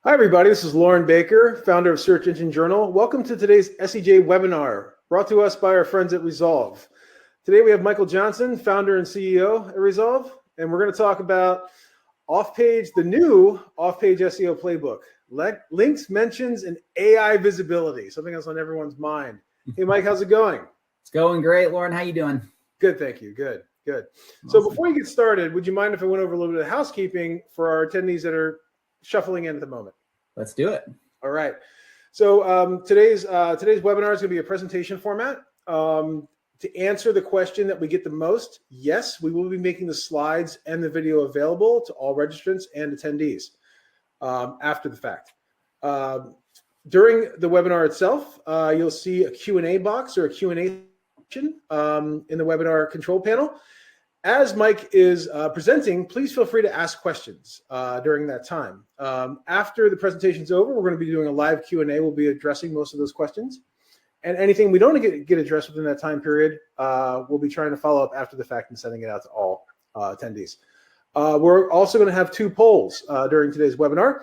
Hi, everybody. This is Loren Baker, founder of Search Engine Journal. Welcome to today's SEJ webinar, brought to us by our friends at Resolve. Today, we have Michael Johnson, founder and CEO at Resolve, and we're going to talk about the new off-page SEO playbook, links, mentions, and AI visibility, something that's on everyone's mind. Hey, Mike, how's it going? It's going great. Loren, how you doing? Good, thank you. Good. Awesome. So before you get started, would you mind if I went over a little bit of housekeeping for our attendees that are shuffling in at the moment? Let's do it. All right. So today's webinar is going to be a presentation format. To answer the question that we get the most, yes, we will be making the slides and the video available to all registrants and attendees after the fact. During the webinar itself, you'll see a Q&A box or a Q&A section in the webinar control panel. As Mike is presenting, please feel free to ask questions during that time. After the presentation's over, we're going to be doing a live Q&A. We'll be addressing most of those questions. And anything we don't get addressed within that time period, we'll be trying to follow up after the fact and sending it out to all attendees. We're also going to have two polls during today's webinar.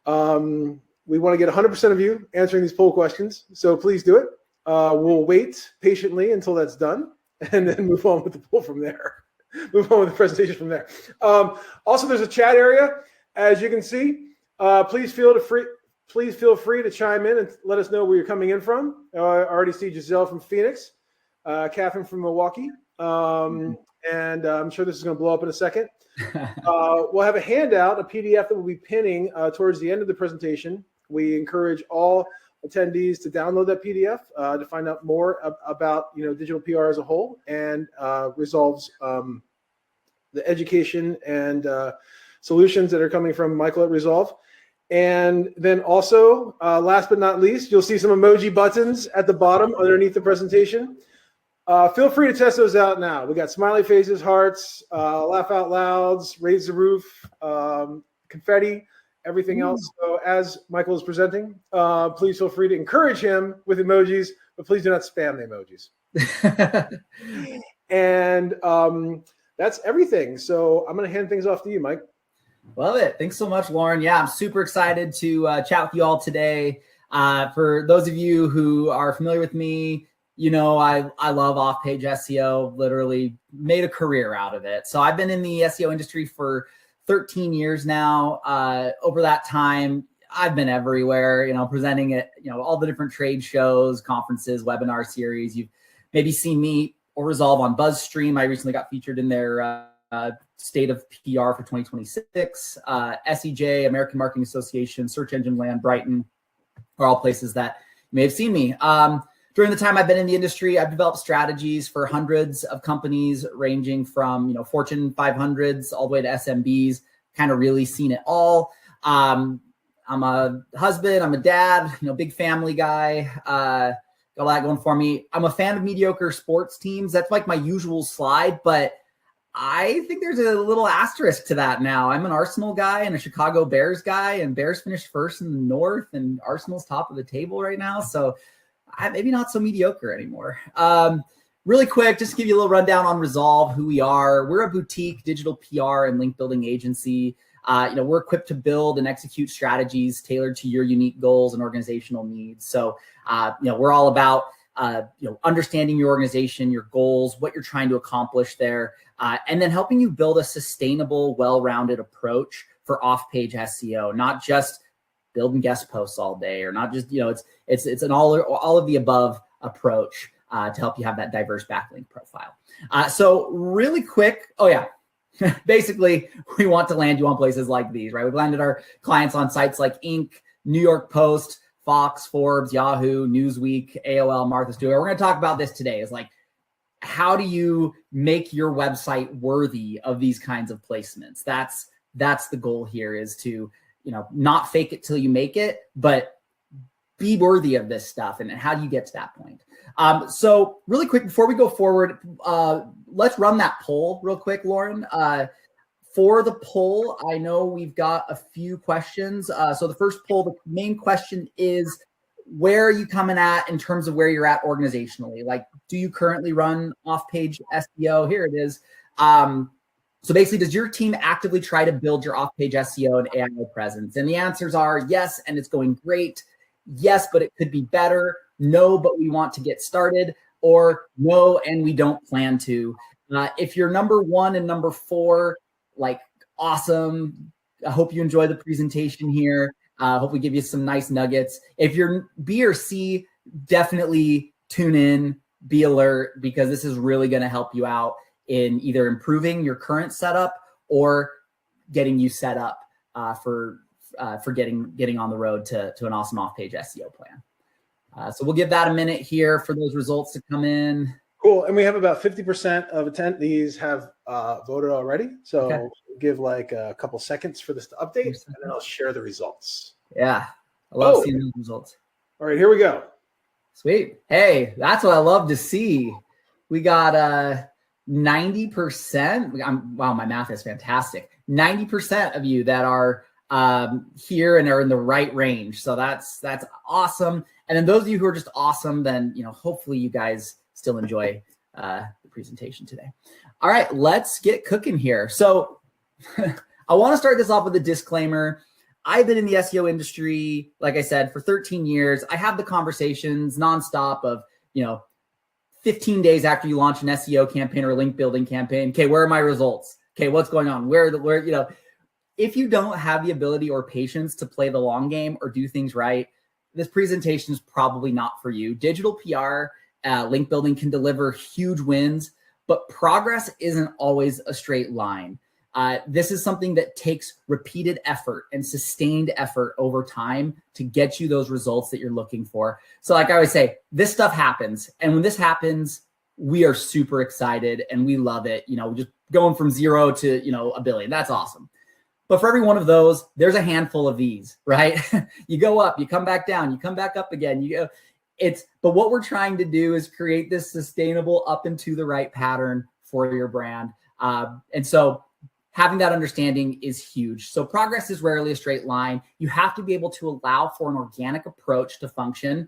We want to get 100% of you answering these poll questions, so please do it. We'll wait patiently until that's done and then move on with the poll from there. Move on with the presentation from there. Also, there's a chat area, as you can see. Please feel free to chime in and let us know where you're coming in from. I already see Giselle from Phoenix, Catherine from Milwaukee, and I'm sure this is going to blow up in a second. We'll have a handout, a PDF that we'll be pinning towards the end of the presentation. We encourage all attendees to download that PDF to find out more about digital PR as a whole and Resolve's the education and solutions that are coming from Michael at Resolve. And then also, last but not least, you'll see some emoji buttons at the bottom underneath the presentation. Feel free to test those out now. We got smiley faces, hearts, laugh out louds, raise the roof, confetti, everything else. So as Michael is presenting, please feel free to encourage him with emojis, but please do not spam the emojis. And that's everything. So I'm going to hand things off to you, Mike. Love it. Thanks so much, Loren. Yeah, I'm super excited to chat with you all today. For those of you who are familiar with me, I love off-page SEO, literally made a career out of it. So I've been in the SEO industry for 13 years now. Over that time, I've been everywhere, presenting at, all the different trade shows, conferences, webinar series. You've maybe seen me or Resolve on BuzzStream. I recently got featured in their State of PR for 2026. SEJ, American Marketing Association, Search Engine Land, Brighton are all places that you may have seen me. During the time I've been in the industry, I've developed strategies for hundreds of companies ranging from, Fortune 500s all the way to SMBs, kind of really seen it all. I'm a husband, I'm a dad, big family guy, got a lot going for me. I'm a fan of mediocre sports teams. That's like my usual slide, but I think there's a little asterisk to that now. I'm an Arsenal guy and a Chicago Bears guy, and Bears finished first in the North, and Arsenal's top of the table right now. So I'm maybe not so mediocre anymore. Really quick, just to give you a little rundown on Resolve, who we are. We're a boutique digital PR and link building agency. We're equipped to build and execute strategies tailored to your unique goals and organizational needs. So, we're all about, understanding your organization, your goals, what you're trying to accomplish there, and then helping you build a sustainable, well-rounded approach for off-page SEO, not just building guest posts all day, or not just, it's an all of the above approach to help you have that diverse backlink profile. So really quick, basically, we want to land you on places like these, right? We've landed our clients on sites like Inc., New York Post, Fox, Forbes, Yahoo, Newsweek, AOL, Martha Stewart. We're going to talk about this today. Is like, how do you make your website worthy of these kinds of placements? That's the goal here, is to, not fake it till you make it, but be worthy of this stuff. And how do you get to that point? So really quick, before we go forward, let's run that poll real quick, Loren. For the poll, I know we've got a few questions. So the first poll, the main question is, where are you coming at in terms of where you're at organizationally? Like, do you currently run off-page SEO? Here it is. So basically, does your team actively try to build your off-page SEO and AI presence? And the answers are yes, and it's going great. Yes, but it could be better. No, but we want to get started. Or no, and we don't plan to. If you're number 1 and number 4, like awesome. I hope you enjoy the presentation here. Hope we give you some nice nuggets. If you're B or C, definitely tune in, be alert, because this is really going to help you out in either improving your current setup or getting you set up for getting on the road to an awesome off-page SEO plan. So we'll give that a minute here for those results to come in. Cool. And we have about 50% of attendees have voted already. So Okay. give like a couple seconds for this to update, and then I'll share the results. Yeah, I love seeing those results. All right, here we go. Sweet. Hey, that's what I love to see. We got 90%. Wow, my math is fantastic. 90% of you that are here and are in the right range. So that's awesome. And then those of you who are just awesome, then hopefully you guys still enjoy the presentation today. All right, let's get cooking here. So I want to start this off with a disclaimer. I've been in the SEO industry, like I said, for 13 years. I have the conversations nonstop of, 15 days after you launch an SEO campaign or a link building campaign. Okay, where are my results? Okay, what's going on? If you don't have the ability or patience to play the long game or do things right, this presentation is probably not for you. Digital PR, link building can deliver huge wins, but progress isn't always a straight line. This is something that takes repeated effort and sustained effort over time to get you those results that you're looking for. So like I always say, this stuff happens. And when this happens, we are super excited and we love it. Just going from 0 to, 1 billion. That's awesome. But for every one of those, there's a handful of these, right? You go up, you come back down, you come back up again. But what we're trying to do is create this sustainable up and to the right pattern for your brand. And so having that understanding is huge. So progress is rarely a straight line. You have to be able to allow for an organic approach to function,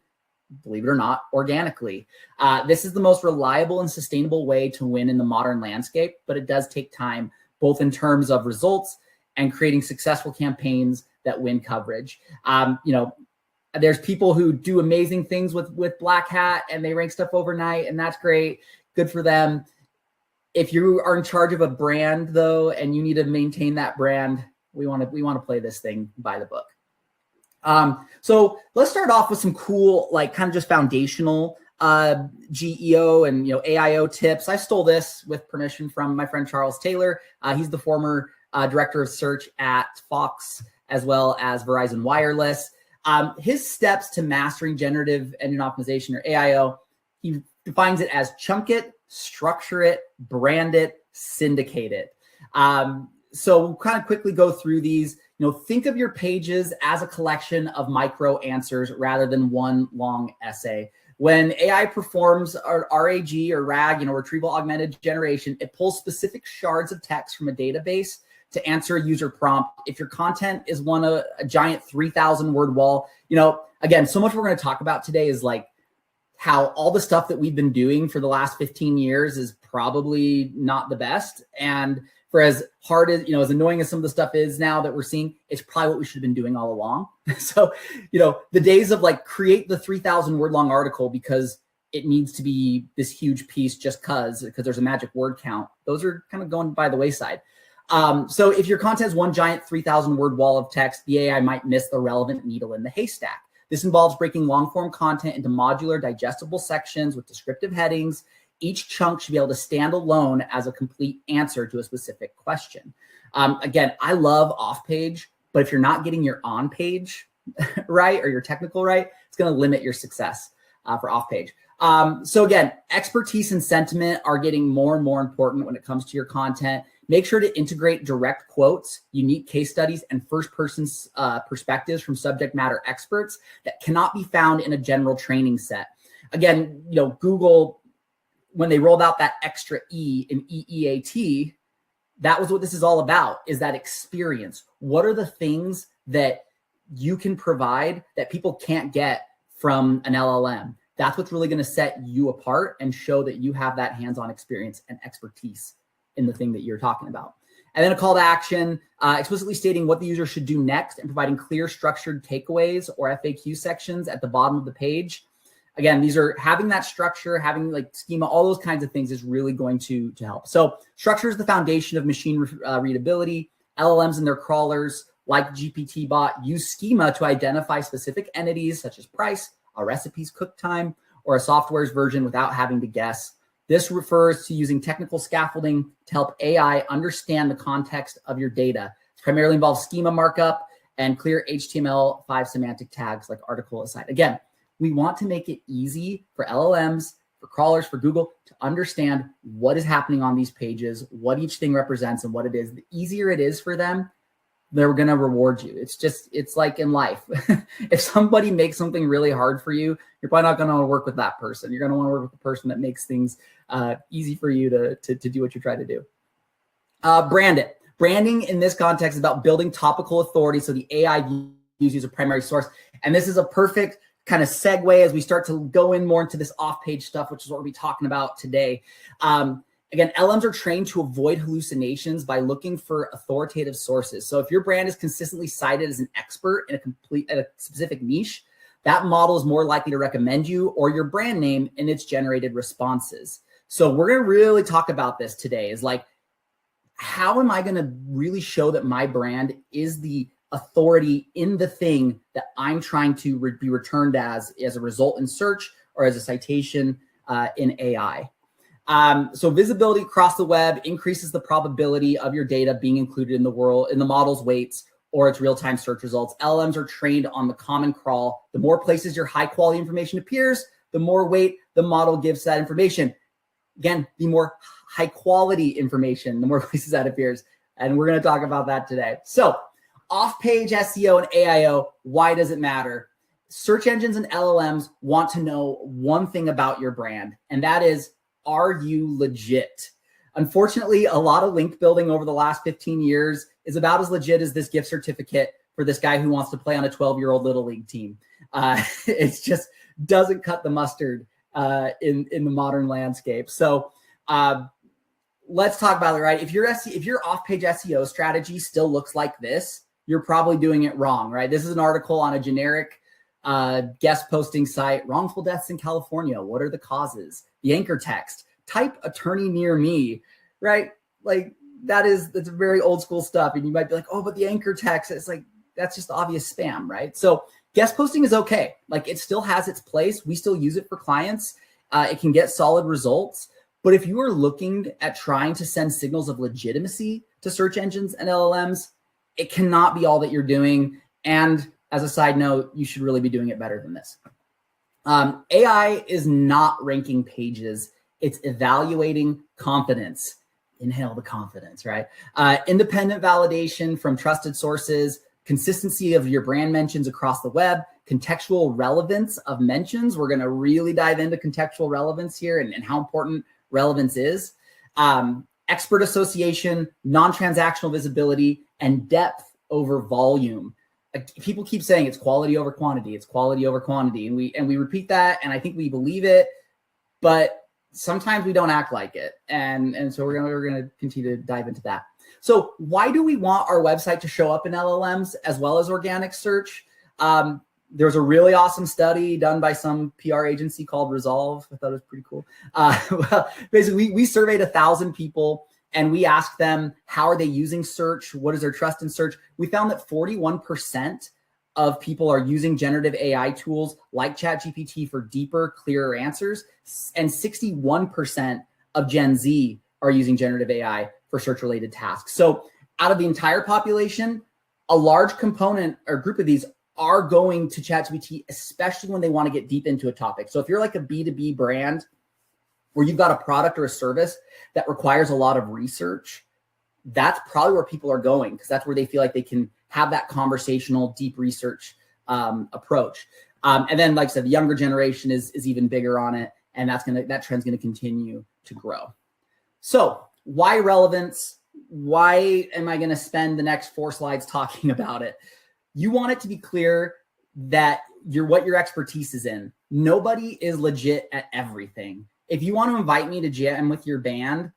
believe it or not, organically. This is the most reliable and sustainable way to win in the modern landscape, but it does take time, both in terms of results and creating successful campaigns that win coverage. There's people who do amazing things with Black Hat and they rank stuff overnight, and that's great. Good for them. If you are in charge of a brand, though, and you need to maintain that brand, we want to play this thing by the book. So let's start off with some cool, kind of just foundational GEO and AIO tips. I stole this with permission from my friend Charles Taylor. He's the former director of search at Fox as well as Verizon Wireless. His steps to mastering generative engine optimization, or AIO, he defines it as chunk it, structure it, brand it, syndicate it. So we'll kind of quickly go through these. Think of your pages as a collection of micro answers rather than one long essay. When AI performs RAG or RAG, retrieval augmented generation, it pulls specific shards of text from a database to answer a user prompt. If your content is a giant 3,000 word wall, again, so much we're going to talk about today is how all the stuff that we've been doing for the last 15 years is probably not the best. And for as hard as, as annoying as some of the stuff is now that we're seeing, it's probably what we should have been doing all along. So, the days of create the 3,000 word long article because it needs to be this huge piece just because there's a magic word count, those are kind of going by the wayside. So if your content is one giant 3,000 word wall of text, the AI might miss the relevant needle in the haystack. This involves breaking long form content into modular, digestible sections with descriptive headings. Each chunk should be able to stand alone as a complete answer to a specific question. Again, I love off page, but if you're not getting your on page right or your technical right, it's going to limit your success for off page. So again, expertise and sentiment are getting more and more important when it comes to your content. Make sure to integrate direct quotes, unique case studies, and first-person perspectives from subject matter experts that cannot be found in a general training set. Again, Google, when they rolled out that extra E in EEAT, that was what this is all about, is that experience. What are the things that you can provide that people can't get from an LLM? That's what's really going to set you apart and show that you have that hands-on experience and expertise in the thing that you're talking about. And then a call to action, explicitly stating what the user should do next and providing clear structured takeaways or FAQ sections at the bottom of the page. Again, these are having that structure, having like schema, all those kinds of things is really going to help. So structure is the foundation of machine readability. LLMs and their crawlers, like GPT bot, use schema to identify specific entities such as price, a recipe's cook time, or a software's version without having to guess. This refers to using technical scaffolding to help AI understand the context of your data. It primarily involves schema markup and clear HTML5 semantic tags like article aside. Again, we want to make it easy for LLMs, for crawlers, for Google to understand what is happening on these pages, what each thing represents and what it is. The easier it is for them, they're going to reward you. It's like in life. If somebody makes something really hard for you, you're probably not going to want to work with that person. You're going to want to work with the person that makes things easy for you to do what you're trying to do. Brand it. Branding in this context is about building topical authority so the AI views you as a primary source. And this is a perfect kind of segue as we start to go in more into this off-page stuff, which is what we'll be talking about today. Again, LMs are trained to avoid hallucinations by looking for authoritative sources. So if your brand is consistently cited as an expert in a specific niche, that model is more likely to recommend you or your brand name in its generated responses. So we're going to really talk about this today is like, how am I going to really show that my brand is the authority in the thing that I'm trying to be returned as a result in search or as a citation in AI? So visibility across the web increases the probability of your data being included in the model's weights or its real-time search results. LLMs are trained on the common crawl. The more places your high-quality information appears, the more weight the model gives that information. Again, the more high-quality information, the more places that appears. And we're going to talk about that today. So off-page SEO and AIO, why does it matter? Search engines and LLMs want to know one thing about your brand, and that is, are you legit? Unfortunately, a lot of link building over the last 15 years is about as legit as this gift certificate for this guy who wants to play on a 12-year-old little league team. It just doesn't cut the mustard in the modern landscape. So let's talk about it, right? If your off-page SEO strategy still looks like this, you're probably doing it wrong, right? This is an article on a generic guest posting site, wrongful deaths in California. What are the causes? The anchor text, type attorney near me, right? Like that's very old school stuff. And you might be like, oh, but the anchor text, it's like, that's just obvious spam, right? So guest posting is okay. Like it still has its place. We still use it for clients. It can get solid results. But if you are looking at trying to send signals of legitimacy to search engines and LLMs, it cannot be all that you're doing. And as a side note, you should really be doing it better than this. AI is not ranking pages. It's evaluating confidence. Inhale the confidence, right? Independent validation from trusted sources, consistency of your brand mentions across the web, contextual relevance of mentions. We're going to really dive into contextual relevance here and how important relevance is. Expert association, non-transactional visibility, and depth over volume. People keep saying it's quality over quantity. It's quality over quantity. And we repeat that. And I think we believe it, but sometimes we don't act like it. And so we're going to continue to dive into that. So why do we want our website to show up in LLMs as well as organic search? There's a really awesome study done by some PR agency called Resolve. I thought it was pretty cool. Well, basically we surveyed 1,000 people and we asked them, how are they using search? What is their trust in search? We found that 41% of people are using generative AI tools like ChatGPT for deeper, clearer answers. And 61% of Gen Z are using generative AI for search-related tasks. So out of the entire population, a large component or group of these are going to ChatGPT, especially when they want to get deep into a topic. So if you're like a B2B brand where you've got a product or a service that requires a lot of research, that's probably where people are going because that's where they feel like they can have that conversational, deep research approach. And then, like I said, the younger generation is even bigger on it, and that trend's gonna continue to grow. So why relevance? Why am I gonna spend the next 4 slides talking about it? You want it to be clear that what your expertise is in. Nobody is legit at everything. If you want to invite me to jam with your band,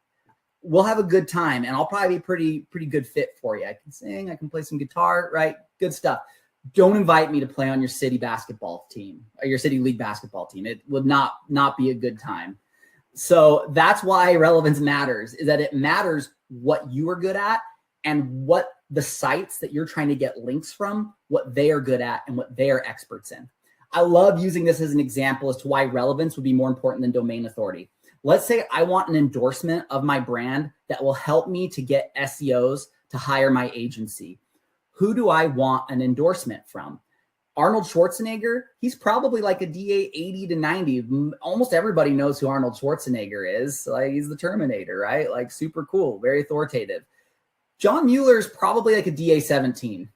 we'll have a good time, and I'll probably be pretty good fit for you. I can sing, I can play some guitar, right? Good stuff. Don't invite me to play on your city basketball team or your city league basketball team. It would not be a good time. So that's why relevance matters, is that it matters what you are good at and what the sites that you're trying to get links from, what they are good at and what they are experts in. I love using this as an example as to why relevance would be more important than domain authority. Let's say I want an endorsement of my brand that will help me to get SEOs to hire my agency. Who do I want an endorsement from? Arnold Schwarzenegger, he's probably like a DA 80 to 90. Almost everybody knows who Arnold Schwarzenegger is. Like, he's the Terminator, right? Like, super cool, very authoritative. John Mueller is probably like a DA 17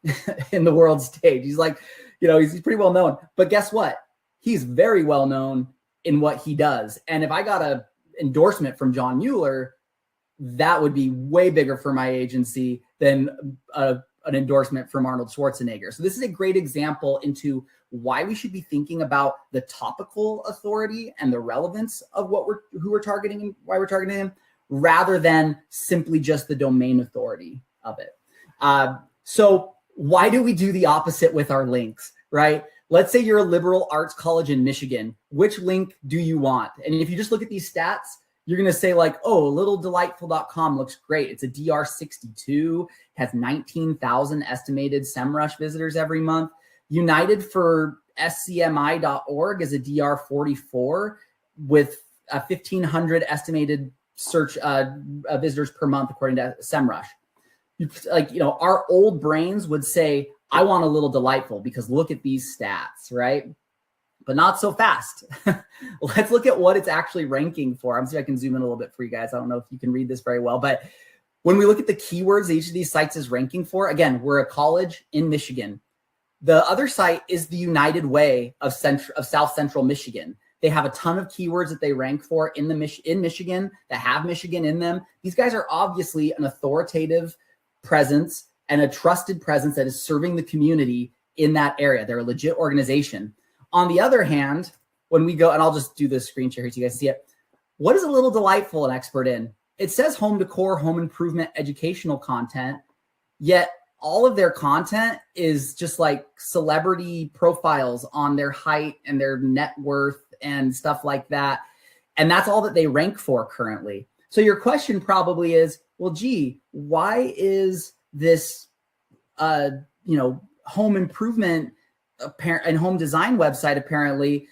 in the world stage. He's like, he's pretty well known. But guess what? He's very well known in what he does. And if I got an endorsement from John Mueller, that would be way bigger for my agency than an endorsement from Arnold Schwarzenegger. So this is a great example into why we should be thinking about the topical authority and the relevance of who we're targeting and why we're targeting them, rather than simply just the domain authority of it. So why do we do the opposite with our links, right? Let's say you're a liberal arts college in Michigan. Which link do you want? And if you just look at these stats, you're going to say like, oh, littledelightful.com looks great. It's a DR62, has 19,000 estimated SEMrush visitors every month. United for scmi.org is a DR44 with 1,500 estimated search visitors per month, according to SEMrush. Our old brains would say, I want a Little Delightful because look at these stats, right? But not so fast. Let's look at what it's actually ranking for. I'm seeing if I can zoom in a little bit for you guys. I don't know if you can read this very well, but when we look at the keywords each of these sites is ranking for, again, we're a college in Michigan. The other site is the United Way of South Central Michigan. They have a ton of keywords that they rank for in Michigan that have Michigan in them. These guys are obviously an authoritative presence and a trusted presence that is serving the community in that area. They're a legit organization. On the other hand, when we go, and I'll just do this screen share here so you guys see it. What is a Little Delightful an expert in? It says home decor, home improvement, educational content, yet all of their content is just like celebrity profiles on their height and their net worth and stuff like that. And that's all that they rank for currently. So your question probably is, well, gee, why is this, home improvement and home design website apparently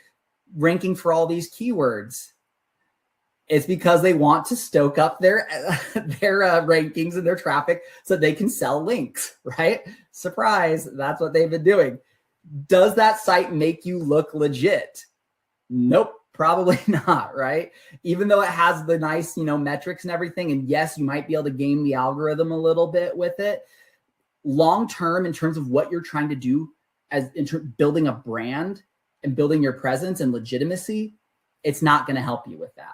ranking for all these keywords? It's because they want to stoke up their rankings and their traffic so they can sell links, right? Surprise, that's what they've been doing. Does that site make you look legit? Nope, probably not, right? Even though it has the nice, metrics and everything, and yes, you might be able to game the algorithm a little bit with it. Long term, in terms of what you're trying to do building a brand and building your presence and legitimacy, it's not going to help you with that.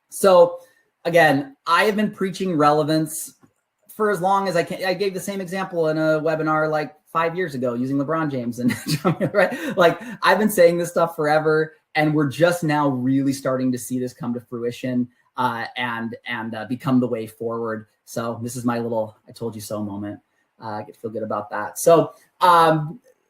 So again, I have been preaching relevance for as long as I can. I gave the same example in a webinar like 5 years ago using LeBron James and right? Like, I've been saying this stuff forever, and we're just now really starting to see this come to fruition and become the way forward. So this is my little I told you so moment. I feel good about that. So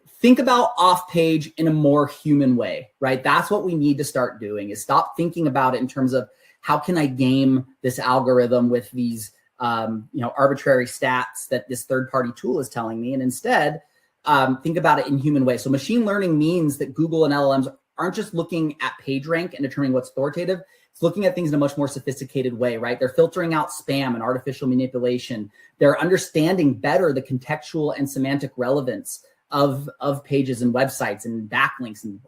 think about off page in a more human way, right? That's what we need to start doing, is stop thinking about it in terms of how can I game this algorithm with these arbitrary stats that this third-party tool is telling me, and instead think about it in human way. So machine learning means that Google and LLMs aren't just looking at page rank and determining what's authoritative. It's looking at things in a much more sophisticated way, right? They're filtering out spam and artificial manipulation. They're understanding better the contextual and semantic relevance of pages and websites and backlinks and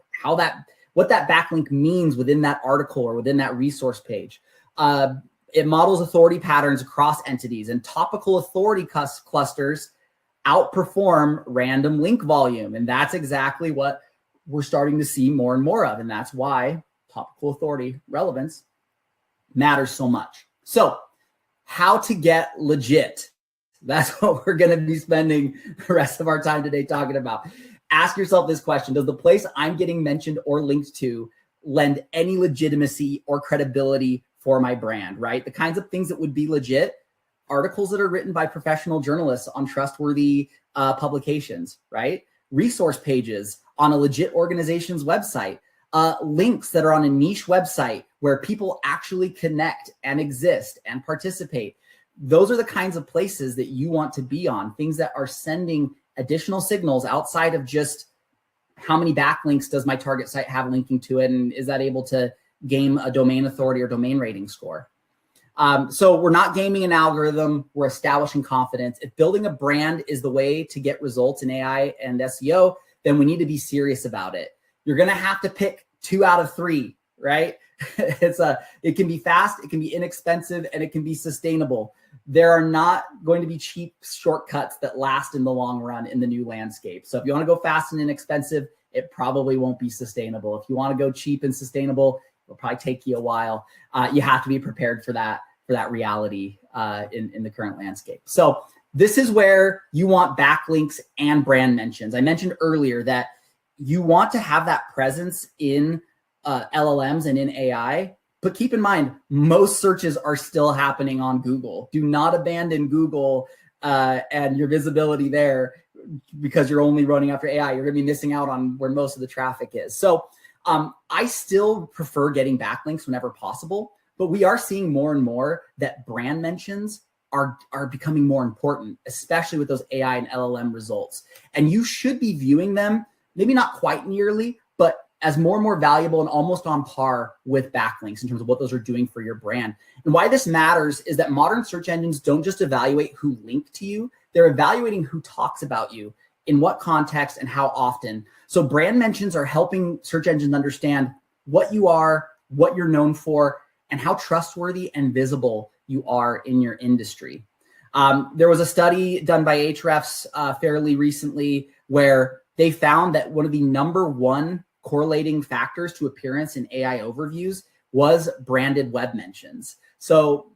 what that backlink means within that article or within that resource page. It models authority patterns across entities, and topical authority clusters outperform random link volume. And that's exactly what we're starting to see more and more of. And that's why topical authority relevance matters so much. So how to get legit. That's what we're going to be spending the rest of our time today talking about. Ask yourself this question: does the place I'm getting mentioned or linked to lend any legitimacy or credibility for my brand, right? The kinds of things that would be legit, articles that are written by professional journalists on trustworthy publications, right? Resource pages on a legit organization's website, links that are on a niche website where people actually connect and exist and participate. Those are the kinds of places that you want to be on, things that are sending additional signals outside of just how many backlinks does my target site have linking to it, and is that able to game a domain authority or domain rating score. So we're not gaming an algorithm, we're establishing confidence. If building a brand is the way to get results in AI and SEO, then we need to be serious about it. You're gonna have to pick 2 out of 3, right? It can be fast, it can be inexpensive, and it can be sustainable. There are not going to be cheap shortcuts that last in the long run in the new landscape. So if you want to go fast and inexpensive, it probably won't be sustainable. If you want to go cheap and sustainable, it'll probably take you a while. You have to be prepared for that reality in the current landscape. So this is where you want backlinks and brand mentions. I mentioned earlier that you want to have that presence in LLMs and in AI, but keep in mind, most searches are still happening on Google. Do not abandon Google and your visibility there because you're only running after AI. You're going to be missing out on where most of the traffic is. So I still prefer getting backlinks whenever possible, but we are seeing more and more that brand mentions are becoming more important, especially with those AI and LLM results. And you should be viewing them, maybe not quite nearly, but as more and more valuable and almost on par with backlinks in terms of what those are doing for your brand. And why this matters is that modern search engines don't just evaluate who link to you, they're evaluating who talks about you, in what context and how often. So brand mentions are helping search engines understand what you are, what you're known for, and how trustworthy and visible you are in your industry. There was a study done by Ahrefs fairly recently where they found that one of the #1 correlating factors to appearance in AI overviews was branded web mentions. So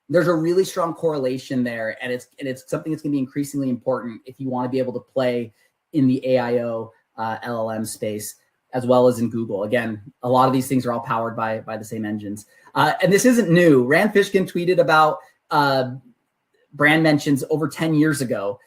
there's a really strong correlation there, and it's something that's going to be increasingly important if you want to be able to play in the AIO LLM space as well as in Google. Again, a lot of these things are all powered by the same engines. And this isn't new. Rand Fishkin tweeted about brand mentions over 10 years ago.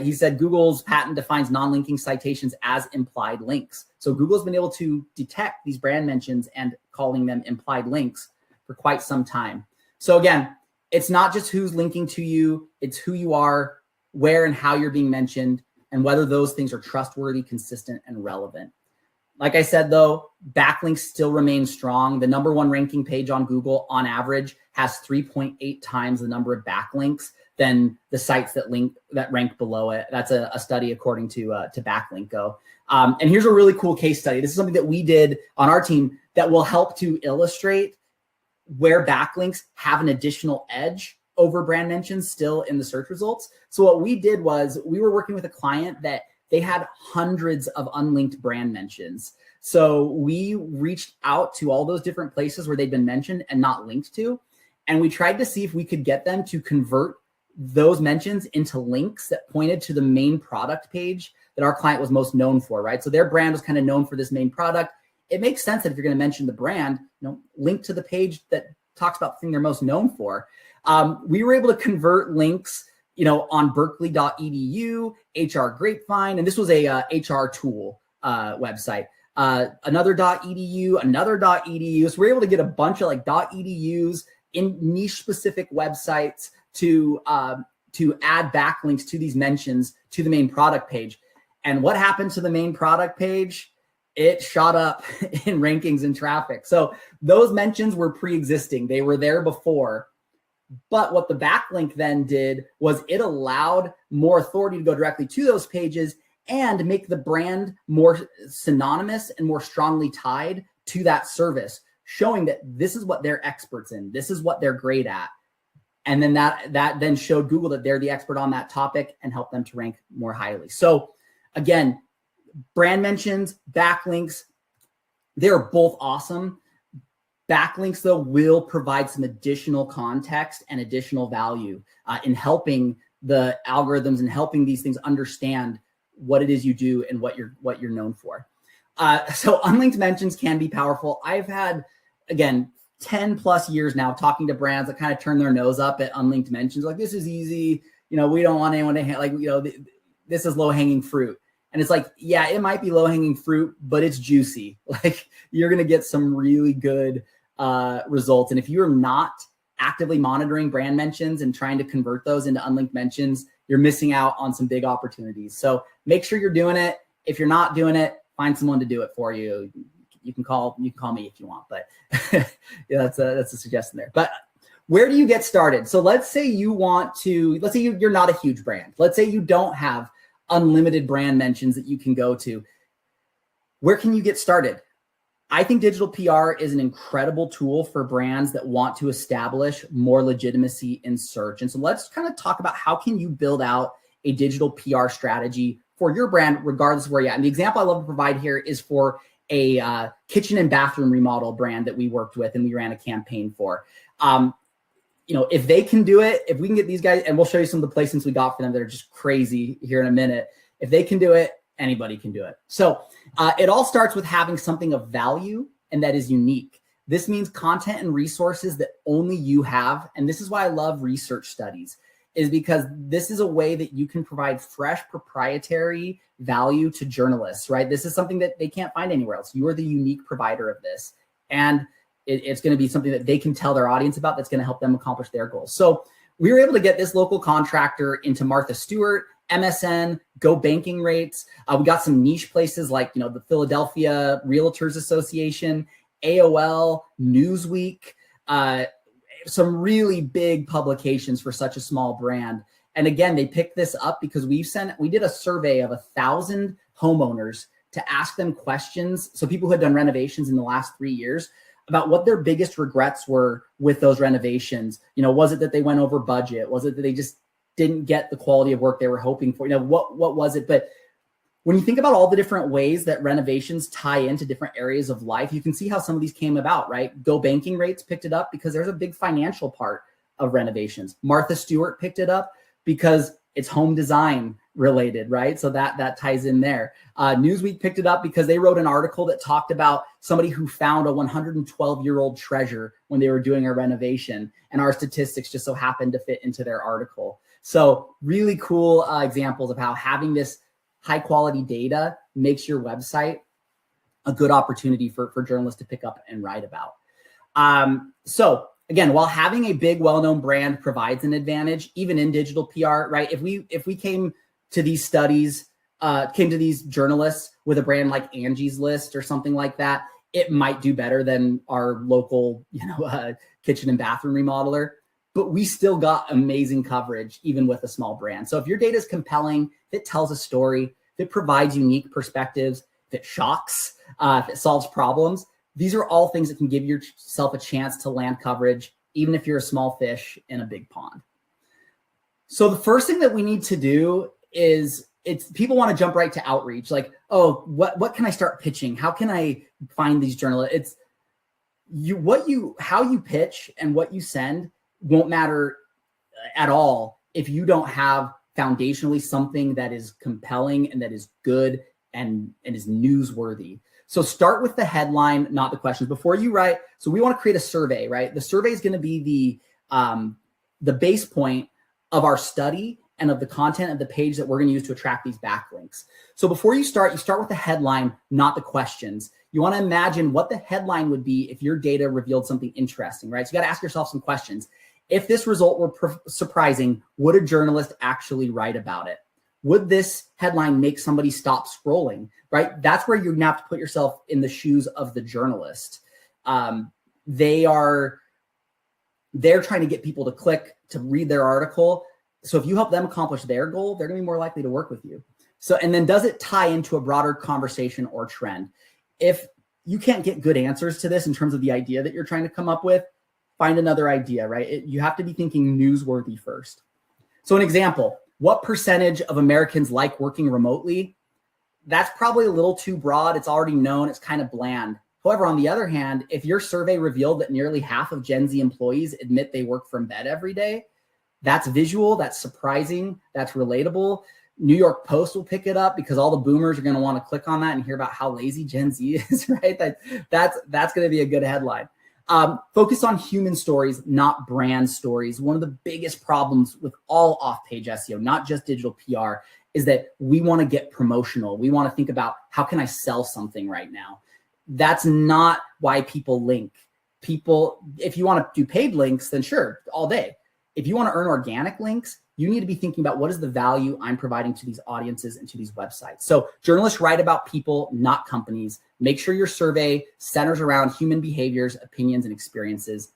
He said Google's patent defines non-linking citations as implied links. So Google's been able to detect these brand mentions and calling them implied links for quite some time. So again, it's not just who's linking to you, it's who you are, where and how you're being mentioned, and whether those things are trustworthy, consistent, and relevant. Like I said, though, backlinks still remain strong. The #1 ranking page on Google on average has 3.8 times the number of backlinks than the sites that rank below it. That's a study according to Backlinko. And here's a really cool case study. This is something that we did on our team that will help to illustrate where backlinks have an additional edge over brand mentions still in the search results. So what we did was we were working with a client that they had hundreds of unlinked brand mentions. So we reached out to all those different places where they'd been mentioned and not linked to. And we tried to see if we could get them to convert those mentions into links that pointed to the main product page that our client was most known for, right? So their brand was kind of known for this main product. It makes sense that if you're going to mention the brand, link to the page that talks about the thing they're most known for. We were able to convert links, on berkeley.edu, HR Grapevine, and this was a HR tool website. Another .edu, another .edu. So we're able to get a bunch of .edus in niche specific websites to add backlinks to these mentions to the main product page. And what happened to the main product page? It shot up in rankings and traffic. So those mentions were pre-existing. They were there before. But what the backlink then did was it allowed more authority to go directly to those pages and make the brand more synonymous and more strongly tied to that service, showing that this is what they're experts in. This is what they're great at. And then that then showed Google that they're the expert on that topic and helped them to rank more highly. So again, brand mentions, backlinks, they're both awesome. Backlinks, though, will provide some additional context and additional value in helping the algorithms and helping these things understand what it is you do and what you're known for. So unlinked mentions can be powerful. I've had, again, 10 plus years now talking to brands that kind of turn their nose up at unlinked mentions. Like, this is easy. You know, we don't want anyone to like, you know, this is low hanging fruit. And it's like, yeah, it might be low hanging fruit, but it's juicy. Like, you're going to get some really good results. And if you're not actively monitoring brand mentions and trying to convert those into unlinked mentions, you're missing out on some big opportunities. So make sure you're doing it. If you're not doing it, find someone to do it for you. You can call me if you want, but yeah, that's a suggestion there. But where do you get started? So let's say let's say you're not a huge brand. Let's say you don't have unlimited brand mentions that you can go to. Where can you get started? I think digital PR is an incredible tool for brands that want to establish more legitimacy in search. And so let's kind of talk about how can you build out a digital PR strategy for your brand, regardless of where you're at. And the example I love to provide here is for a kitchen and bathroom remodel brand that we worked with and we ran a campaign for. You know, if they can do it, if we can get these guys, and we'll show you some of the placements we got for them that are just crazy here in a minute. If they can do it, anybody can do it. So it all starts with having something of value and that is unique. This means content and resources that only you have. And this is why I love research studies, is because this is a way that you can provide fresh proprietary value to journalists, right? This is something that they can't find anywhere else. You are the unique provider of this. And it's going to be something that they can tell their audience about that's going to help them accomplish their goals. So we were able to get this local contractor into Martha Stewart, MSN, Go Banking Rates. We got some niche places like, you know, the Philadelphia Realtors Association, AOL, Newsweek, some really big publications for such a small brand. And again, they picked this up because we did a survey of 1,000 homeowners to ask them questions. So people who had done renovations in the last 3 years about what their biggest regrets were with those renovations. You know, was it that they went over budget? Was it that they just didn't get the quality of work they were hoping for? You know, what was it? But when you think about all the different ways that renovations tie into different areas of life, you can see how some of these came about, right? Go Banking Rates picked it up because there's a big financial part of renovations. Martha Stewart picked it up because it's home design related, right? So that ties in there. Newsweek picked it up because they wrote an article that talked about somebody who found a 112-year-old treasure when they were doing a renovation, and our statistics just so happened to fit into their article. So really cool examples of how having this high quality data makes your website a good opportunity for journalists to pick up and write about. So again, while having a big, well-known brand provides an advantage, even in digital PR, right? If we came to these studies, came to these journalists with a brand like Angie's List or something like that, it might do better than our local, kitchen and bathroom remodeler. But we still got amazing coverage, even with a small brand. So if your data is compelling, if it tells a story, if it provides unique perspectives, if it shocks, if it solves problems, these are all things that can give yourself a chance to land coverage, even if you're a small fish in a big pond. So the first thing that we need to do is people want to jump right to outreach. Like, oh, what can I start pitching? How can I find these journalists? How you pitch and what you send won't matter at all if you don't have foundationally something that is compelling and that is good and is newsworthy. So start with the headline, not the questions before you write. So we want to create a survey, right? The survey is going to be the base point of our study and of the content of the page that we're going to use to attract these backlinks. So before you start with the headline, not the questions. You want to imagine what the headline would be if your data revealed something interesting, right? So you got to ask yourself some questions. If this result were surprising, would a journalist actually write about it? Would this headline make somebody stop scrolling, right? That's where you're going to have to put yourself in the shoes of the journalist. They're trying to get people to click to read their article. So if you help them accomplish their goal, they're going to be more likely to work with you. So, and then does it tie into a broader conversation or trend? If you can't get good answers to this in terms of the idea that you're trying to come up with, find another idea, right? You have to be thinking newsworthy first. So an example, what percentage of Americans like working remotely? That's probably a little too broad. It's already known. It's kind of bland. However, on the other hand, if your survey revealed that nearly half of Gen Z employees admit they work from bed every day, that's visual, that's surprising, that's relatable. New York Post will pick it up because all the boomers are going to want to click on that and hear about how lazy Gen Z is, right? That's going to be a good headline. Focus on human stories, not brand stories. One of the biggest problems with all off-page SEO, not just digital PR, is that we want to get promotional. We want to think about, how can I sell something right now? That's not why people link. People, if you want to do paid links, then sure, all day. If you want to earn organic links, you need to be thinking about, what is the value I'm providing to these audiences and to these websites. So journalists write about people, not companies. Make sure your survey centers around human behaviors, opinions, and experiences,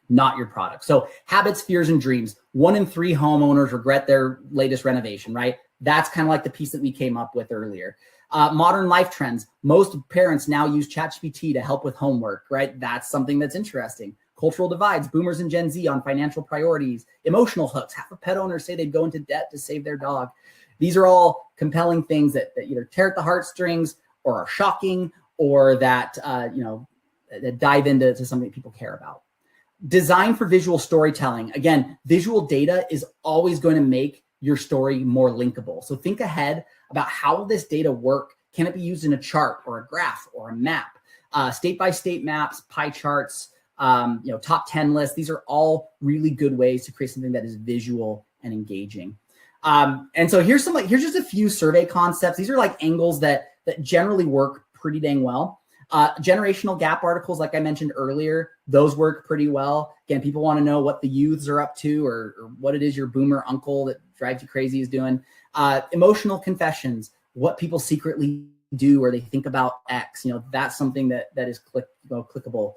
not your product. So habits, fears, and dreams. 1 in 3 homeowners regret their latest renovation, right? That's kind of like the piece that we came up with earlier. Modern life trends. Most parents now use ChatGPT to help with homework, right? That's something that's interesting. Cultural divides, boomers and Gen Z on financial priorities, emotional hooks. Half of pet owners say they'd go into debt to save their dog. These are all compelling things that either tear at the heartstrings or are shocking, or that, that dive into something that people care about. Design for visual storytelling. Again, visual data is always going to make your story more linkable. So think ahead about, how will this data work? Can it be used in a chart or a graph or a map? State-by-state maps, pie charts, top 10 lists. These are all really good ways to create something that is visual and engaging. And so here's just a few survey concepts. These are like angles that generally work pretty dang well. Generational gap articles, like I mentioned earlier, those work pretty well. Again, people want to know what the youths are up to, or what it is your boomer uncle that drives you crazy is doing. Emotional confessions, what people secretly do or they think about X. That's something that is clickable.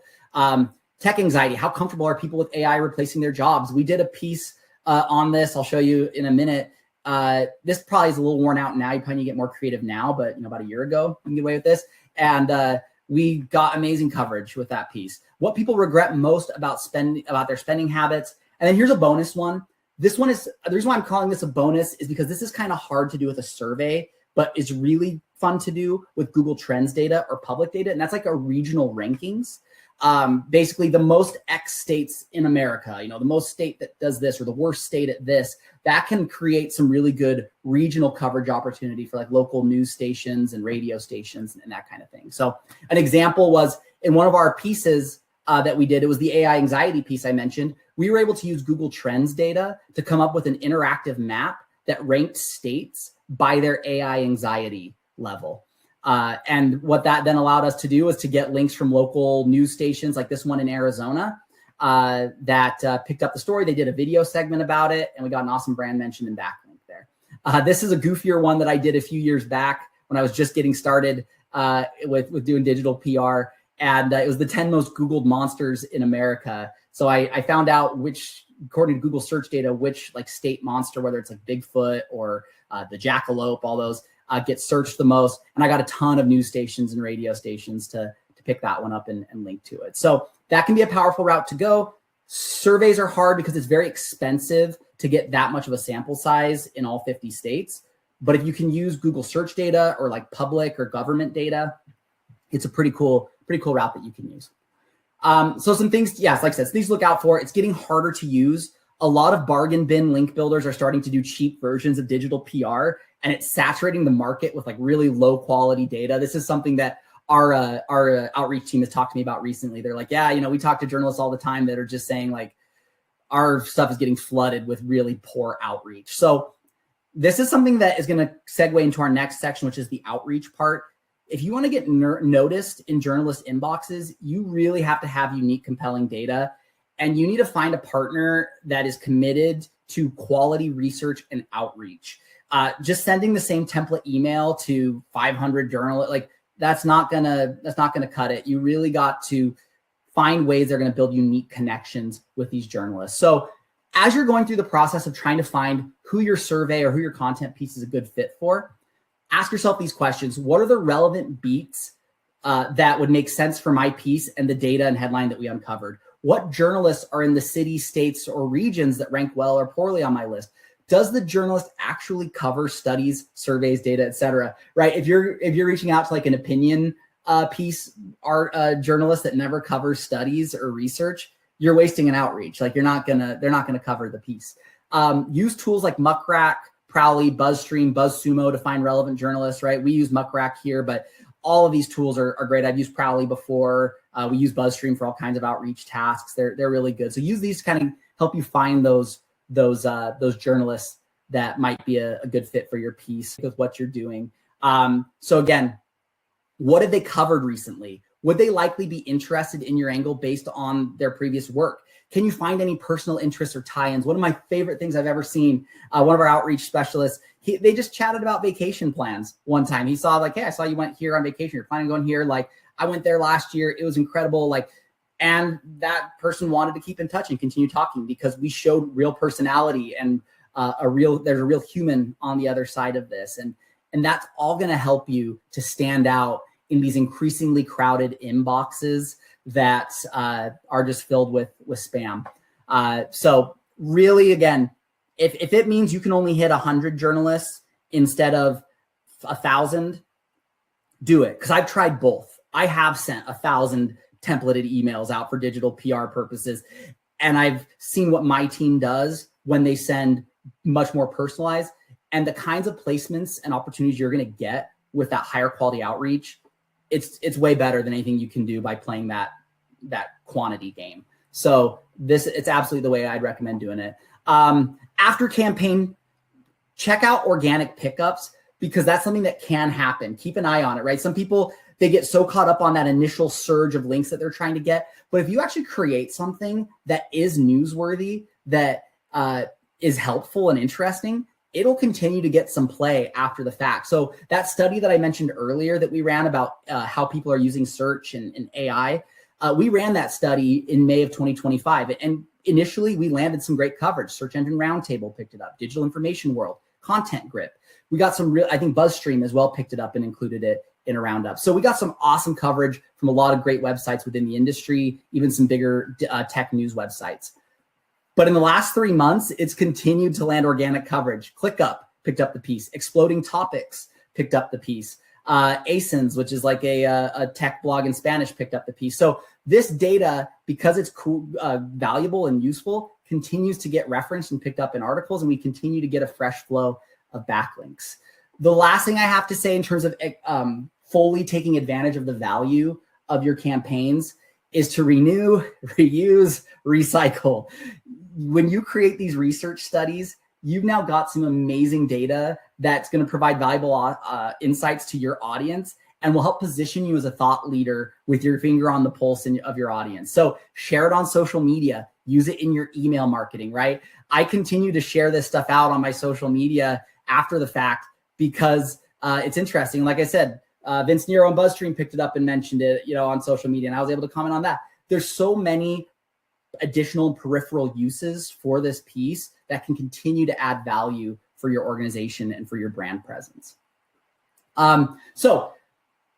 Tech anxiety, how comfortable are people with AI replacing their jobs? We did a piece on this. I'll show you in a minute. This probably is a little worn out now. You probably need to get more creative now, but about a year ago, you can get away with this. And we got amazing coverage with that piece. What people regret most about their spending habits. And then here's a bonus one. This one is, the reason why I'm calling this a bonus is because this is kind of hard to do with a survey, but it's really fun to do with Google Trends data or public data. And that's like a regional rankings. Basically the most X states in America, the most state that does this, or the worst state at this, that can create some really good regional coverage opportunity for like local news stations and radio stations and that kind of thing. So an example was in one of our pieces that we did, it was the AI anxiety piece I mentioned. We were able to use Google Trends data to come up with an interactive map that ranked states by their AI anxiety level. And what that then allowed us to do was to get links from local news stations, like this one in Arizona, that picked up the story. They did a video segment about it, and we got an awesome brand mention and backlink there. This is a goofier one that I did a few years back when I was just getting started with doing digital PR. And it was the 10 most Googled monsters in America. So I found out which, according to Google search data, which like state monster, whether it's like Bigfoot or the jackalope, all those, gets searched the most. And I got a ton of news stations and radio stations to pick that one up and link to it. So that can be a powerful route to go. Surveys are hard because it's very expensive to get that much of a sample size in all 50 states. But if you can use Google search data or like public or government data, it's a pretty cool route that you can use. So some things, yes, like I said, things to look out for. It's getting harder to use. A lot of bargain bin link builders are starting to do cheap versions of digital PR, and it's saturating the market with like really low quality data. This is something that our outreach team has talked to me about recently. They're like, yeah, we talk to journalists all the time that are just saying like, our stuff is getting flooded with really poor outreach. So this is something that is going to segue into our next section, which is the outreach part. If you want to get noticed in journalist inboxes, you really have to have unique, compelling data. And you need to find a partner that is committed to quality research and outreach. Just sending the same template email to 500 journalists, like that's not gonna cut it. You really got to find ways they're going to build unique connections with these journalists. So as you're going through the process of trying to find who your survey or who your content piece is a good fit for, ask yourself these questions. What are the relevant beats that would make sense for my piece and the data and headline that we uncovered? What journalists are in the cities, states, or regions that rank well or poorly on my list? Does the journalist actually cover studies, surveys, data, et cetera? Right? If you're reaching out to like an opinion piece journalist that never covers studies or research, you're wasting an outreach. Like they're not gonna cover the piece. Use tools like Muckrack, Prowly, BuzzStream, BuzzSumo to find relevant journalists. Right? We use Muckrack here, but all of these tools are great. I've used Prowly before. We use BuzzStream for all kinds of outreach tasks. They're really good. So use these to kind of help you find those journalists that might be a good fit for your piece with what you're doing. So again, what have they covered recently? Would they likely be interested in your angle based on their previous work? Can you find any personal interests or tie-ins? One of my favorite things I've ever seen, one of our outreach specialists, they just chatted about vacation plans one time. He saw like, hey, I saw you went here on vacation. You're planning on going here. Like, I went there last year. It was incredible. Like, and that person wanted to keep in touch and continue talking because we showed real personality and there's a real human on the other side of this. And that's all going to help you to stand out in these increasingly crowded inboxes that are just filled with spam. So really, again, if it means you can only hit 100 journalists instead of 1,000, do it. Because I've tried both. I have sent 1,000 templated emails out for digital PR purposes. And I've seen what my team does when they send much more personalized, and the kinds of placements and opportunities you're going to get with that higher quality outreach. It's way better than anything you can do by playing that quantity game. So it's absolutely the way I'd recommend doing it. After campaign, check out organic pickups, because that's something that can happen. Keep an eye on it, right? Some people, they get so caught up on that initial surge of links that they're trying to get. But if you actually create something that is newsworthy, that is helpful and interesting, it'll continue to get some play after the fact. So that study that I mentioned earlier that we ran about how people are using search and AI, we ran that study in May of 2025. And initially we landed some great coverage. Search Engine Roundtable picked it up. Digital Information World, Content Grip. We got some real, I think BuzzStream as well picked it up and included it in a roundup. So we got some awesome coverage from a lot of great websites within the industry, even some bigger tech news websites. But in the last 3 months, it's continued to land organic coverage. ClickUp picked up the piece. Exploding Topics picked up the piece. ASINs, which is like a tech blog in Spanish, picked up the piece. So this data, because it's cool, valuable and useful, continues to get referenced and picked up in articles, and we continue to get a fresh flow of backlinks. The last thing I have to say in terms of fully taking advantage of the value of your campaigns is to renew, reuse, recycle. When you create these research studies, you've now got some amazing data that's going to provide valuable insights to your audience and will help position you as a thought leader with your finger on the pulse of your audience. So share it on social media, use it in your email marketing, right? I continue to share this stuff out on my social media after the fact because it's interesting. Like I said, Vince Nero on BuzzStream picked it up and mentioned it, on social media, and I was able to comment on that. There's so many additional peripheral uses for this piece that can continue to add value for your organization and for your brand presence. So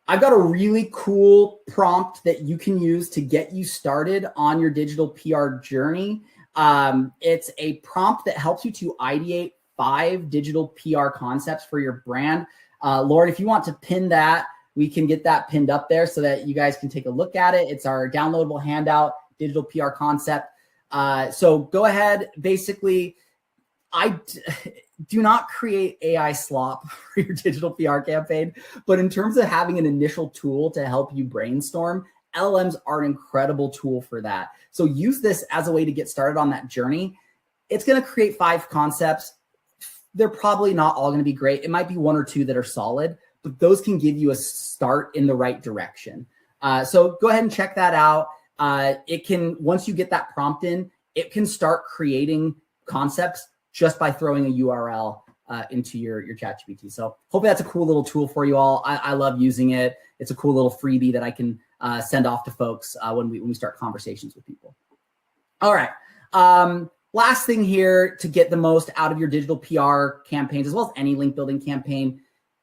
I've got a really cool prompt that you can use to get you started on your digital PR journey. It's a prompt that helps you to ideate 5 digital PR concepts for your brand. Loren, if you want to pin that, we can get that pinned up there so that you guys can take a look at it. It's our downloadable handout, digital PR concept. So go ahead. Basically, I do not create AI slop for your digital PR campaign, but in terms of having an initial tool to help you brainstorm, LLMs are an incredible tool for that. So use this as a way to get started on that journey. It's going to create 5 concepts. They're probably not all going to be great. It might be 1 or 2 that are solid, but those can give you a start in the right direction. So go ahead and check that out. It can, once you get that prompt in, it can start creating concepts just by throwing a URL into your ChatGPT. So hopefully that's a cool little tool for you all. I love using it. It's a cool little freebie that I can send off to folks when we start conversations with people. All right. Last thing here to get the most out of your digital PR campaigns, as well as any link building campaign,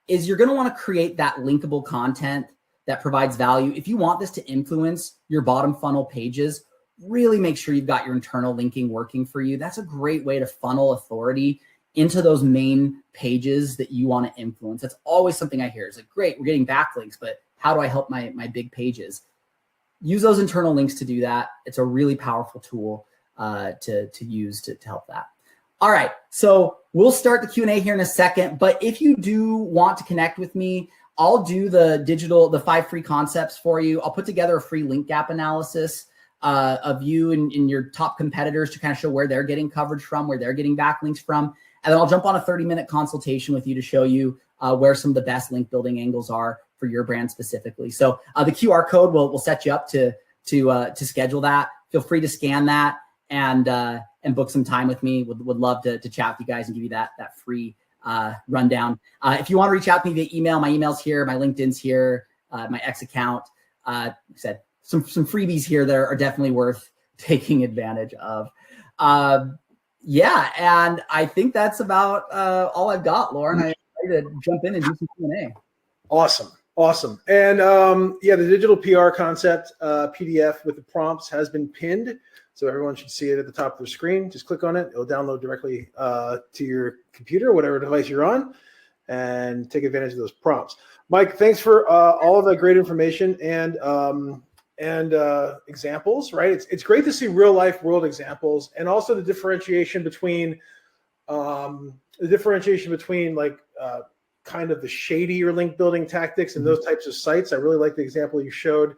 is you're going to want to create that linkable content that provides value. If you want this to influence your bottom funnel pages, really make sure you've got your internal linking working for you. That's a great way to funnel authority into those main pages that you want to influence. That's always something I hear. It's like, great, we're getting backlinks, but how do I help my big pages? Use those internal links to do that. It's a really powerful tool to use to help that. All right, so we'll start the Q&A here in a second, but if you do want to connect with me, I'll do the 5 free concepts for you. I'll put together a free link gap analysis of you and your top competitors to kind of show where they're getting coverage from, where they're getting backlinks from. And then I'll jump on a 30-minute consultation with you to show you where some of the best link building angles are for your brand specifically. So the QR code will set you up to schedule that. Feel free to scan that and book some time with me. Would love to chat with you guys and give you that free rundown. If you want to reach out to me via email, my email's here, my LinkedIn's here, my X account. Like I said, some freebies here that are definitely worth taking advantage of. Yeah, and I think that's about all I've got, Loren. I'm ready to jump in and do some Q&A. Awesome. And yeah, the digital PR concept PDF with the prompts has been pinned. So everyone should see it at the top of their screen. Just click on it. It'll download directly to your computer, whatever device you're on, and take advantage of those prompts. Mike, thanks for all of that great information and examples, right? It's great to see real life world examples, and also the differentiation between like kind of the shadier link building tactics and those types of sites. I really like the example you showed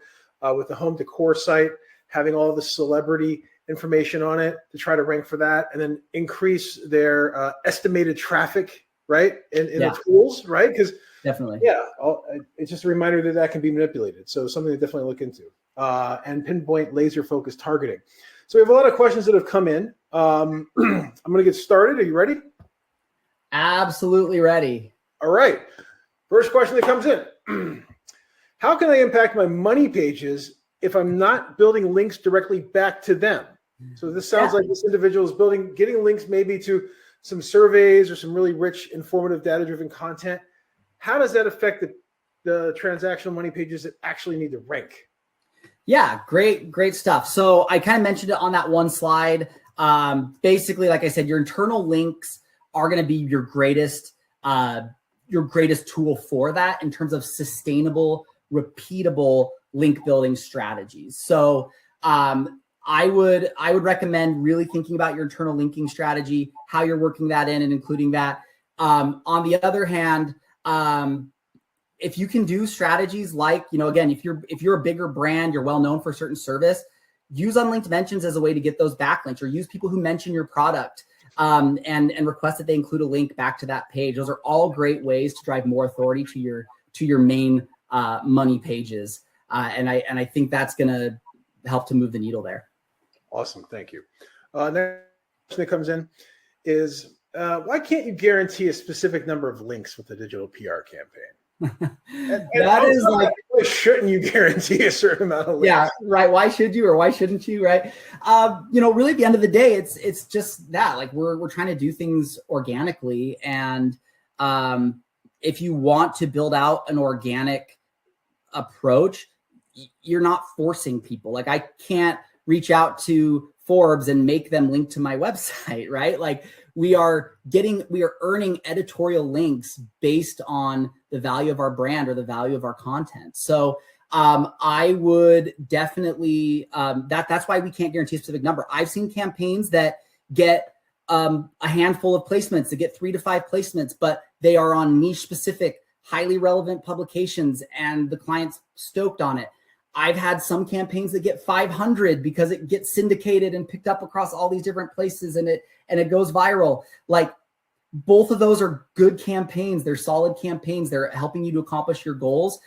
with the home decor site, having all the celebrity information on it to try to rank for that, and then increase their estimated traffic, right? In the tools, right? Because definitely, it's just a reminder that can be manipulated. So something to definitely look into. And pinpoint laser focused targeting. So we have a lot of questions that have come in. I'm going to get started. Are you ready? Absolutely ready. All right. First question that comes in. How can I impact my money pages if I'm not building links directly back to them? So this sounds like this individual is getting links maybe to some surveys or some really rich, informative, data-driven content. How does that affect the transactional money pages that actually need to rank? Yeah, great stuff. So I kind of mentioned it on that one slide. Basically, like I said, your internal links are going to be your greatest tool for that in terms of sustainable, repeatable link building strategies. So I would recommend really thinking about your internal linking strategy, how you're working that in and including that. On the other hand, if you can do strategies like, again, if you're a bigger brand, you're well known for a certain service, use unlinked mentions as a way to get those backlinks, or use people who mention your product and request that they include a link back to that page. Those are all great ways to drive more authority to your main money pages. And I think that's going to help to move the needle there. Awesome. Thank you. Next question that comes in is, why can't you guarantee a specific number of links with a digital PR campaign? That is like, why shouldn't you guarantee a certain amount of links? Yeah, right. Why should you, or why shouldn't you? Right. Really at the end of the day, it's just that, like, we're trying to do things organically. And if you want to build out an organic approach, you're not forcing people. Like, I can't reach out to Forbes and make them link to my website, right? Like, we are earning editorial links based on the value of our brand or the value of our content. So I would definitely, that's why we can't guarantee a specific number. I've seen campaigns that get a handful of placements, that get 3 to 5 placements, but they are on niche specific, highly relevant publications, and the client's stoked on it. I've had some campaigns that get 500 because it gets syndicated and picked up across all these different places, and it goes viral. Like, both of those are good campaigns. They're solid campaigns. They're helping you to accomplish your goals.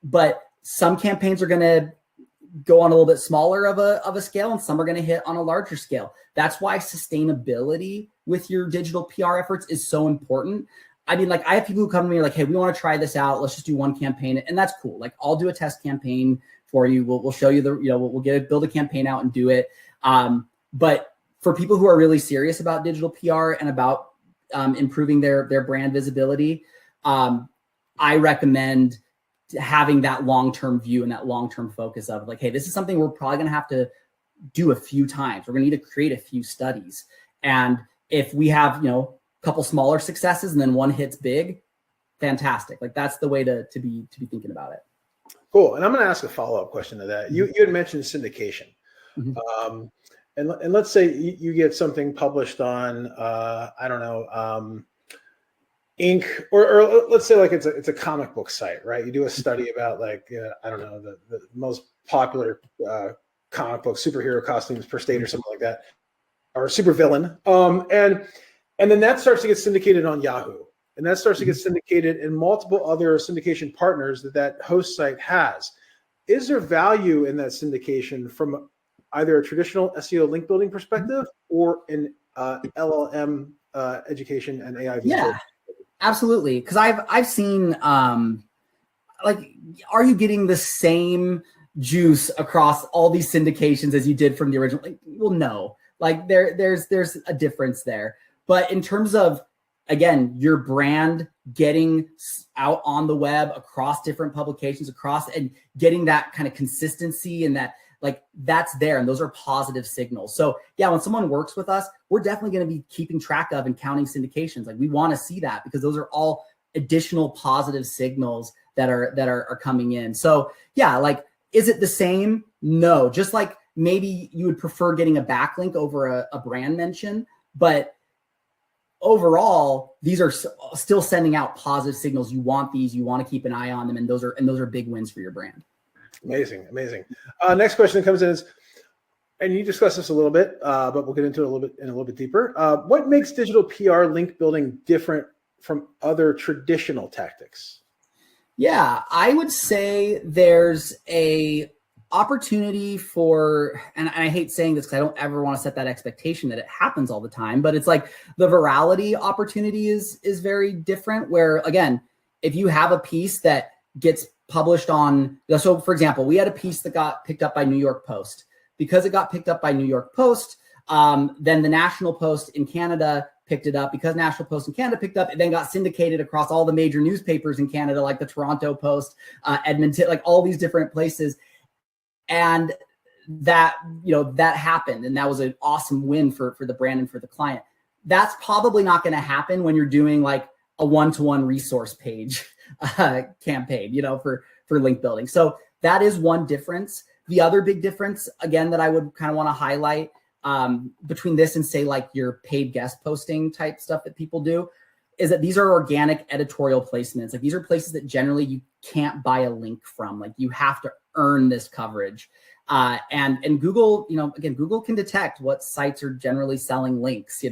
But some campaigns are going to go on a little bit smaller of a scale, and some are going to hit on a larger scale. That's why sustainability with your digital PR efforts is so important. I mean, like, I have people who come to me like, hey, we want to try this out. Let's just do one campaign. And that's cool. Like, I'll do a test campaign for you. We'll show you we'll build a campaign out and do it. But for people who are really serious about digital PR and about improving their brand visibility, I recommend having that long-term view and that long-term focus of, like, hey, this is something we're probably going to have to do a few times. We're going to need to create a few studies. And if we have, a couple smaller successes and then one hits big, fantastic. Like, that's the way to be thinking about it. Cool. And I'm going to ask a follow-up question to that. You had mentioned syndication. Mm-hmm. And let's say you get something published on, ink, or let's say like it's a comic book site, right? You do a study about like I don't know, the most popular comic book superhero costumes per state or something like that, or super villain, and then that starts to get syndicated on Yahoo, and that starts to get syndicated in multiple other syndication partners that host site has. Is there value in that syndication from either a traditional SEO link building perspective or an LLM education and AI visual? Yeah, absolutely. Because I've seen like, are you getting the same juice across all these syndications as you did from the original? Like, well, no. Like there's a difference there. But in terms of, again, your brand getting out on the web across different publications, and getting that kind of consistency, and that, like, that's there, and those are positive signals. So yeah, when someone works with us, we're definitely going to be keeping track of and counting syndications. Like, we want to see that, because those are all additional positive signals that are coming in. So yeah, like, is it the same? No. Just like maybe you would prefer getting a backlink over a brand mention, but overall, these are still sending out positive signals. You want these, you want to keep an eye on them, and those are big wins for your brand. Amazing. Next question that comes in is, and you discussed this a little bit, but we'll get into it a little bit deeper. What makes digital PR link building different from other traditional tactics? Yeah, I would say there's a opportunity for, and I hate saying this because I don't ever want to set that expectation that it happens all the time, but it's like the virality opportunity is very different, where, again, if you have a piece that gets published on, so for example, we had a piece that got picked up by New York Post. Because it got picked up by New York Post, then the National Post in Canada picked it up. Because National Post in Canada picked up, it then got syndicated across all the major newspapers in Canada, like the Toronto Post, Edmonton, like all these different places. And that, that happened. And that was an awesome win for the brand and for the client. That's probably not going to happen when you're doing like a one-to-one resource page campaign, for link building. So that is one difference. The other big difference, again, that I would kind of want to highlight between this and, say, like your paid guest posting type stuff that people do, is that these are organic editorial placements. Like, these are places that generally you can't buy a link from. Like, you have to earn this coverage. And Google, again, Google can detect what sites are generally selling links.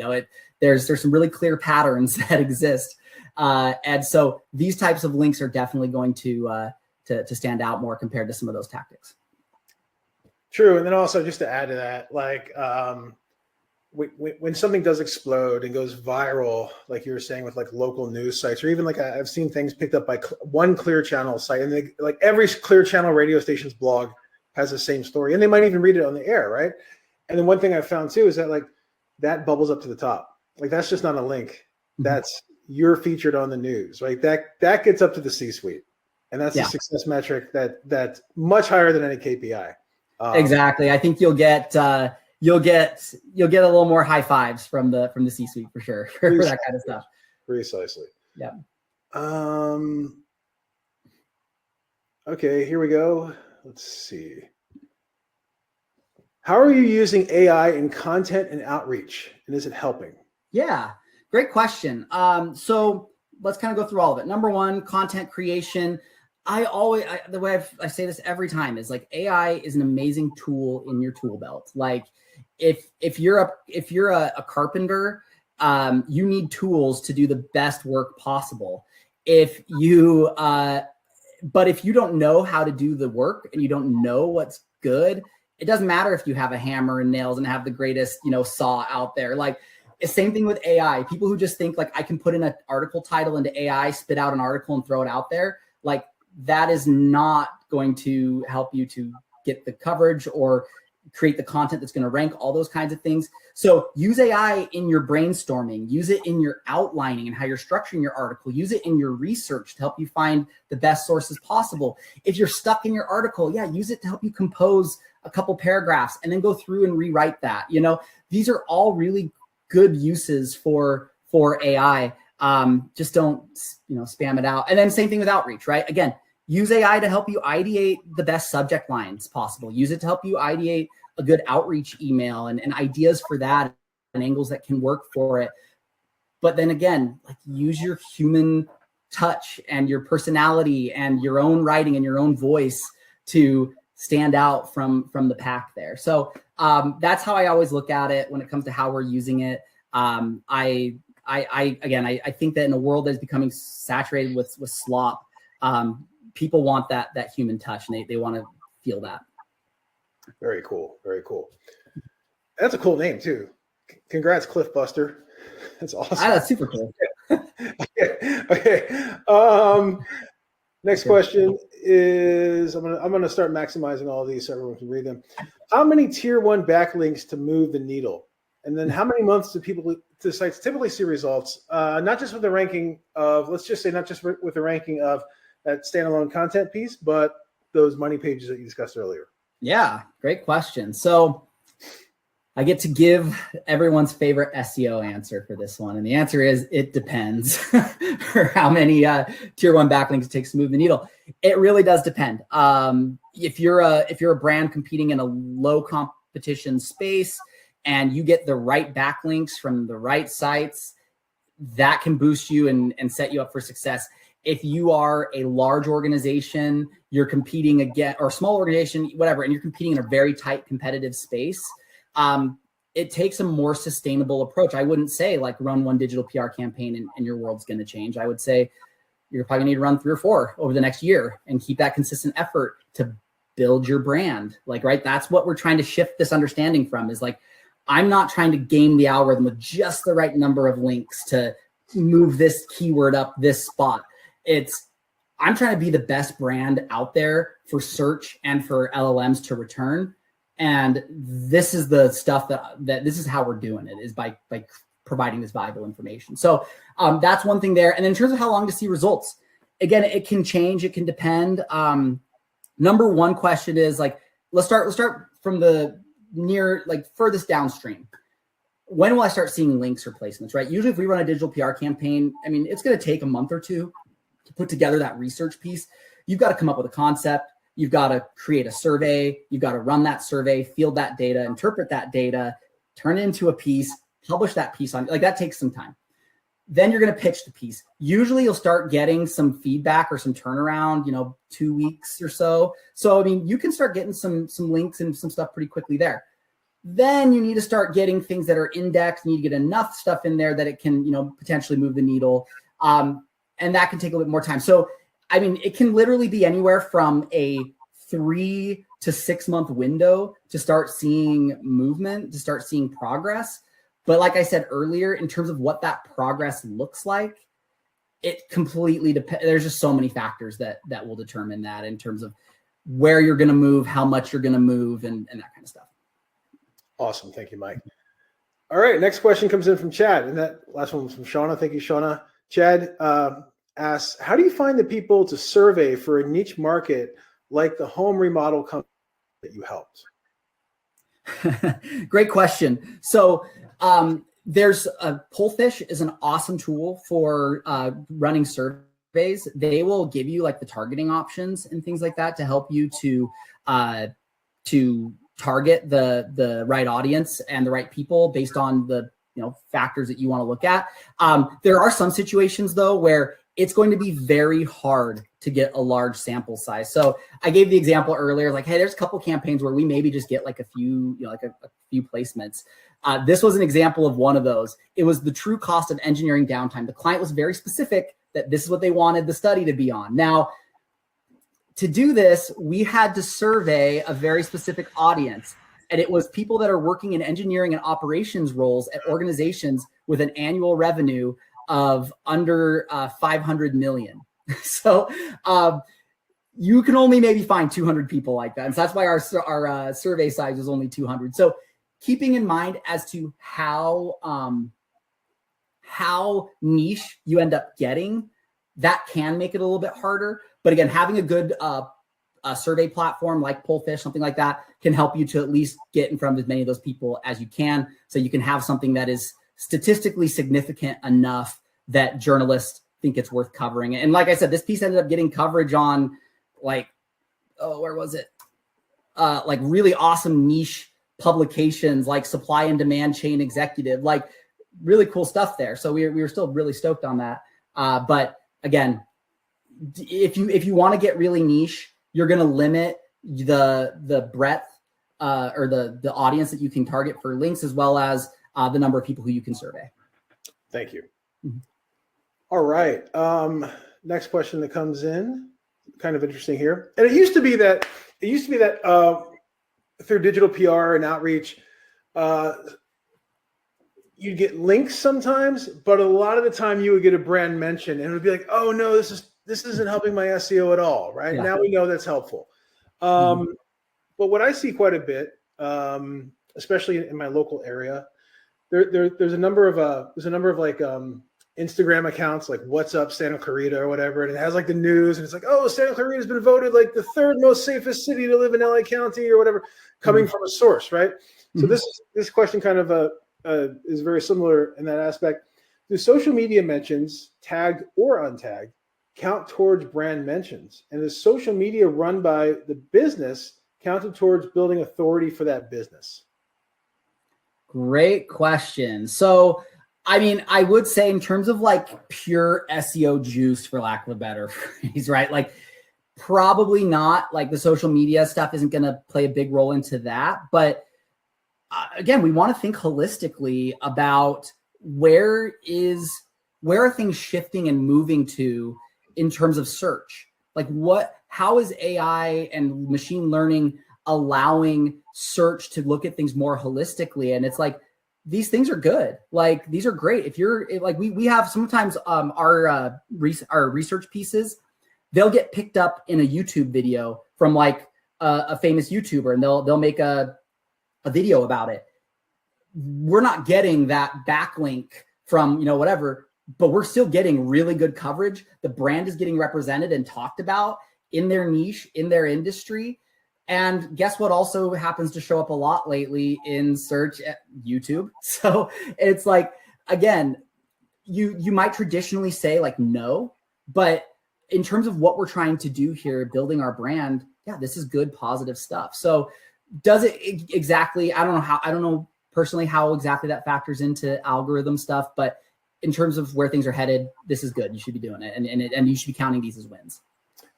There's some really clear patterns that exist. And so these types of links are definitely going to stand out more compared to some of those tactics. True. And then also, just to add to that, like when something does explode and goes viral, like you were saying, with like local news sites, or even like I've seen things picked up by one Clear Channel site, and like every Clear Channel radio station's blog has the same story, and they might even read it on the air, right? And then one thing I found too is that, like, that bubbles up to the top. Like, that's just not a link. That's, you're featured on the news, right? That gets up to the C-suite, and that's a success metric that's much higher than any KPI. Exactly. I think you'll get a little more high fives from the C-suite for sure for that kind of stuff. Precisely. Yeah. Okay, here we go. Let's see. How are you using AI in content and outreach, and is it helping? Yeah, great question. So let's kind of go through all of it. Number one, content creation. The way I say this every time is, like, AI is an amazing tool in your tool belt. Like, if you're a carpenter, you need tools to do the best work possible. But if you don't know how to do the work and you don't know what's good, it doesn't matter if you have a hammer and nails and have the greatest, saw out there. Like, the same thing with AI. People who just think, like, I can put in an article title into AI, spit out an article and throw it out there, like, that is not going to help you to get the coverage or create the content that's going to rank, all those kinds of things. So use AI in your brainstorming, use it in your outlining and how you're structuring your article, use it in your research to help you find the best sources possible. If you're stuck in your article, use it to help you compose a couple paragraphs and then go through and rewrite that. These are all really good uses for AI. Just don't, spam it out. And then same thing with outreach, right? Again, use AI to help you ideate the best subject lines possible. Use it to help you ideate a good outreach email and ideas for that and angles that can work for it. But then again, like use your human touch and your personality and your own writing and your own voice to stand out from the pack there. So that's how I always look at it when it comes to how we're using it. I think that in a world that's becoming saturated with slop, people want that human touch, and they want to feel that. Very cool. Very cool. That's a cool name too. Congrats, Cliff Buster. That's awesome. That's super cool. Okay. Next question is, I'm gonna start maximizing all of these so everyone can read them. How many tier 1 backlinks to move the needle? And then how many months do sites typically see results? Not just with the ranking of, let's just say, not just with the ranking of that standalone content piece, but those money pages that you discussed earlier. Yeah, great question. So I get to give everyone's favorite SEO answer for this one. And the answer is, it depends for how many tier 1 backlinks it takes to move the needle. It really does depend. If you're a brand competing in a low competition space and you get the right backlinks from the right sites, that can boost you and set you up for success. If you are a large organization, you're competing again, or a small organization, whatever, and you're competing in a very tight competitive space, it takes a more sustainable approach. I wouldn't say like run one digital PR campaign and your world's going to change. I would say you're probably gonna need to run 3 or 4 over the next year and keep that consistent effort to build your brand. Like, right, that's what we're trying to shift this understanding from, is like, I'm not trying to game the algorithm with just the right number of links to move this keyword up this spot. I'm trying to be the best brand out there for search and for LLMs to return. And this is the stuff that this is how we're doing it, is by providing this valuable information. So that's one thing there. And in terms of how long to see results, again, it can change. It can depend. Number one question is like, let's start from the furthest downstream. When will I start seeing links or placements, right? Usually if we run a digital PR campaign, I mean, it's going to take a month or 2 to put together that research piece. You've got to come up with a concept. You've got to create a survey. You've got to run that survey, field that data, interpret that data, turn it into a piece, publish that piece on, like, that takes some time. Then you're going to pitch the piece. Usually you'll start getting some feedback or some turnaround, 2 weeks or so. So, I mean, you can start getting some links and some stuff pretty quickly there. Then you need to start getting things that are indexed. You need to get enough stuff in there that it can, potentially move the needle. And that can take a little bit more time. So, I mean, it can literally be anywhere from a 3 to 6 month window to start seeing movement, to start seeing progress. But like I said earlier, in terms of what that progress looks like, it completely depends. There's just so many factors that will determine that, in terms of where you're going to move, how much you're going to move, and that kind of stuff. Awesome. Thank you, Mike. All right. Next question comes in from Chad. And that last one was from Shauna. Thank you, Shauna. Chad asks, how do you find the people to survey for a niche market like the home remodel company that you helped? Great question. So there's Pollfish is an awesome tool for running surveys. They will give you like the targeting options and things like that to help you to target the right audience and the right people based on the factors that you want to look at. There are some situations though where it's going to be very hard to get a large sample size. So I gave the example earlier, like, hey, there's a couple campaigns where we maybe just get like a few, a few placements. This was an example of one of those. It was the true cost of engineering downtime. The client was very specific that this is what they wanted the study to be on. Now, to do this, we had to survey a very specific audience. And it was people that are working in engineering and operations roles at organizations with an annual revenue of under 500 million. So you can only maybe find 200 people like that. And so that's why our survey size is only 200. So keeping in mind as to how niche you end up getting, that can make it a little bit harder. But again, having a good survey platform like Pollfish, something like that, can help you to at least get in front of as many of those people as you can, so you can have something that is statistically significant enough that journalists think it's worth covering. And like I said, this piece ended up getting coverage on like really awesome niche publications like Supply and Demand Chain Executive. Like, really cool stuff there. So we were still really stoked on that. But again, if you want to get really niche, you're going to limit the breadth or the audience that you can target for links, as well as the number of people who you can survey. Thank you. Mm-hmm. All right. Next question that comes in, kind of interesting here. And it used to be that through digital PR and outreach, you'd get links sometimes, but a lot of the time you would get a brand mention and it would be like, oh no, this isn't helping my SEO at all, right? Yeah. Now we know that's helpful. But what I see quite a bit, especially in my local area, there's a number of like Instagram accounts like What's Up Santa Clarita or whatever, and it has like the news, and it's like, oh, Santa Clarita has been voted like the third most safest city to live in LA County or whatever, coming from a source, right? So this question kind of is very similar in that aspect. Do social media mentions, tagged or untagged, count towards brand mentions? And is social media run by the business counted towards building authority for that business? Great question. So, I mean, I would say in terms of like pure SEO juice, for lack of a better phrase, right? Like probably not. Like the social media stuff isn't going to play a big role into that. But again, we want to think holistically about where are things shifting and moving to in terms of search? Like how is AI and machine learning allowing search to look at things more holistically? And it's like, these things are good. Like, these are great. We have sometimes our research pieces, they'll get picked up in a YouTube video from like a famous YouTuber, and they'll make a video about it. We're not getting that backlink from, whatever, but we're still getting really good coverage. The brand is getting represented and talked about in their niche, in their industry. And guess what also happens to show up a lot lately in search at YouTube? So it's like, again, you might traditionally say like no, but in terms of what we're trying to do here, building our brand, yeah, this is good, positive stuff. So does it exactly, I don't know personally how exactly that factors into algorithm stuff, but in terms of where things are headed, this is good. You should be doing it. And you should be counting these as wins.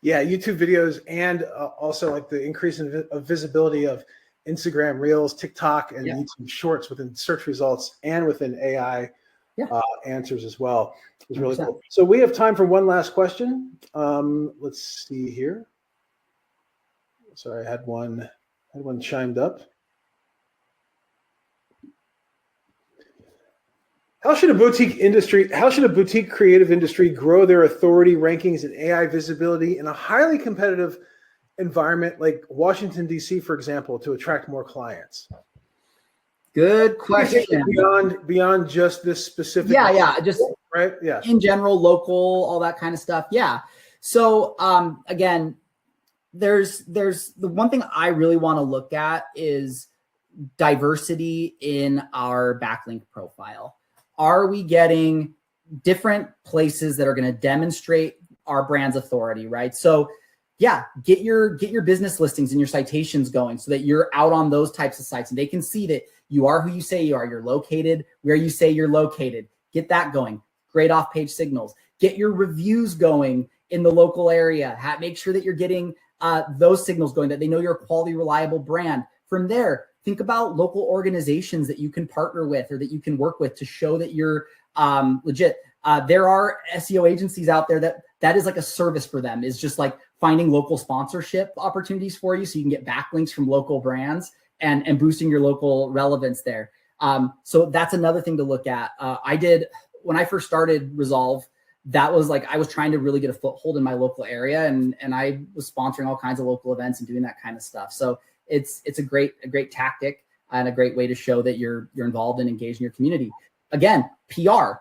Yeah, YouTube videos, and also like the increase of visibility of Instagram Reels, TikTok, and YouTube Shorts within search results and within AI answers as well. It's really cool. So we have time for one last question. Let's see here. Sorry, I had one chimed up. How should a boutique creative industry grow their authority, rankings, and AI visibility in a highly competitive environment like Washington, D.C., for example, to attract more clients? Good question. Beyond just this specific. Just right. Yeah. In general, local, all that kind of stuff. Yeah. So again, there's the one thing I really want to look at is diversity in our backlink profile. Are we getting different places that are going to demonstrate our brand's authority, right? So yeah, get your business listings and your citations going so that you're out on those types of sites and they can see that you are who you say you are. You're located where you say you're located. Get that going. Great off-page signals. Get your reviews going in the local area. Make sure that you're getting those signals going, that they know you're a quality, reliable brand. From there, think about local organizations that you can partner with or that you can work with to show that you're legit. There are SEO agencies out there that is like a service for them, is just like finding local sponsorship opportunities for you so you can get backlinks from local brands and boosting your local relevance there. So that's another thing to look at. When I first started Resolve, that was like, I was trying to really get a foothold in my local area, and I was sponsoring all kinds of local events and doing that kind of stuff. So it's a great tactic and a great way to show that you're involved and engaged in your community. Again, PR,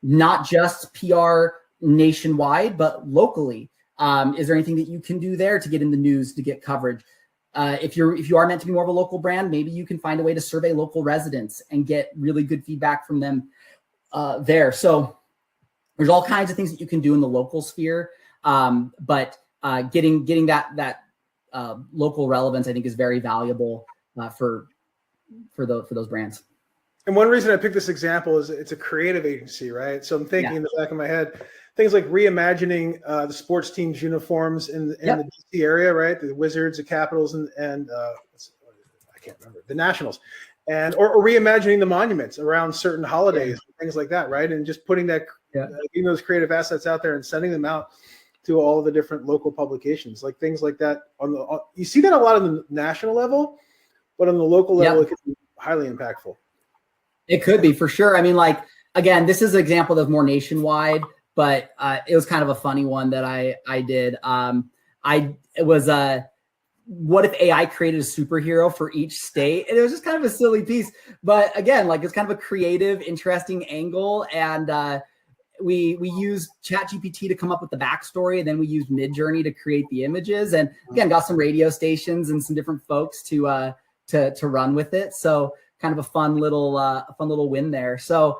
not just PR nationwide, but locally. Is there anything that you can do there to get in the news, to get coverage? If you are meant to be more of a local brand, maybe you can find a way to survey local residents and get really good feedback from them there. So there's all kinds of things that you can do in the local sphere, but getting that local relevance, I think, is very valuable for those brands. And one reason I picked this example is it's a creative agency, right? So I'm thinking in the back of my head, things like reimagining the sports teams' uniforms in the DC area, right? The Wizards, the Capitals, and I can't remember, the Nationals, and or reimagining the monuments around certain holidays, things like that, right? And just putting that, getting those creative assets out there and sending them out to all the different local publications, like things like that. You see that a lot on the national level, but on the local level, it can be highly impactful. It could be, for sure. I mean, like, again, this is an example that's more nationwide, but it was kind of a funny one that I did. It was what if AI created a superhero for each state? And it was just kind of a silly piece, but again, like, it's kind of a creative, interesting angle. And we used ChatGPT to come up with the backstory, and then we used Midjourney to create the images, and again, got some radio stations and some different folks to run with it. So kind of a fun little win there. So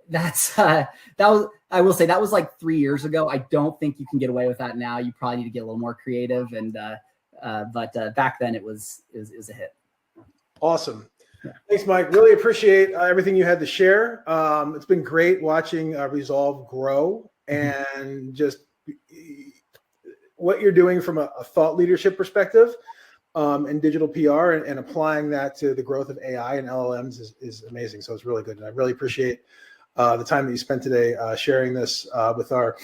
that's that was, I will say, that was like 3 years ago. I don't think you can get away with that now. You probably need to get a little more creative, and but back then it was a hit. Awesome. Thanks, Mike. Really appreciate everything you had to share. It's been great watching Resolve grow, and just what you're doing from a thought leadership perspective and digital PR, and applying that to the growth of AI and LLMs is amazing. So it's really good. And I really appreciate the time that you spent today sharing this with our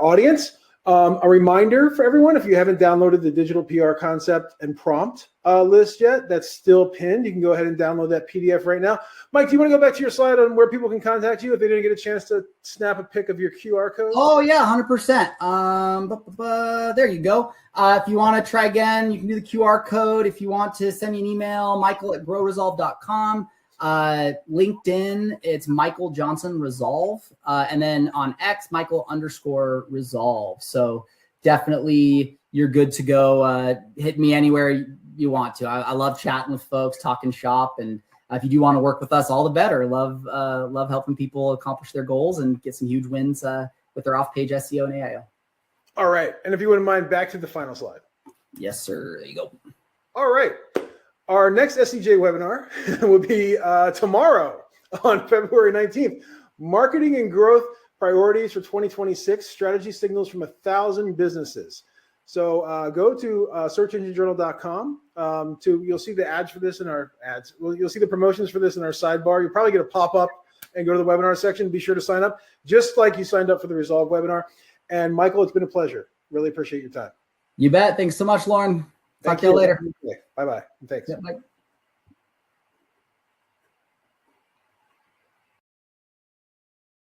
audience. A reminder for everyone, if you haven't downloaded the digital PR concept and prompt list yet, that's still pinned. You can go ahead and download that PDF right now. Mike, do you want to go back to your slide on where people can contact you if they didn't get a chance to snap a pic of your QR code? Oh yeah, 100%. There you go. If you want to try again, you can do the QR code. If you want to send me an email, michael@growresolve.com. LinkedIn, it's Michael Johnson Resolve. And then on X, Michael_Resolve. So definitely you're good to go. Hit me anywhere you want to. I love chatting with folks, talking shop. And if you do want to work with us, all the better. Love helping people accomplish their goals and get some huge wins with their off-page SEO and AIO. All right. And if you wouldn't mind, back to the final slide. Yes, sir. There you go. All right. Our next SEJ webinar will be tomorrow on February 19th. Marketing and growth priorities for 2026, strategy signals from 1,000 businesses. So go to searchenginejournal.com. You'll see the ads for this in our ads. Well, you'll see the promotions for this in our sidebar. You'll probably get a pop-up and go to the webinar section. Be sure to sign up, just like you signed up for the Resolve webinar. And Michael, it's been a pleasure. Really appreciate your time. You bet. Thanks so much, Loren. Talk to you later. Bye-bye. Thanks. Yeah, bye.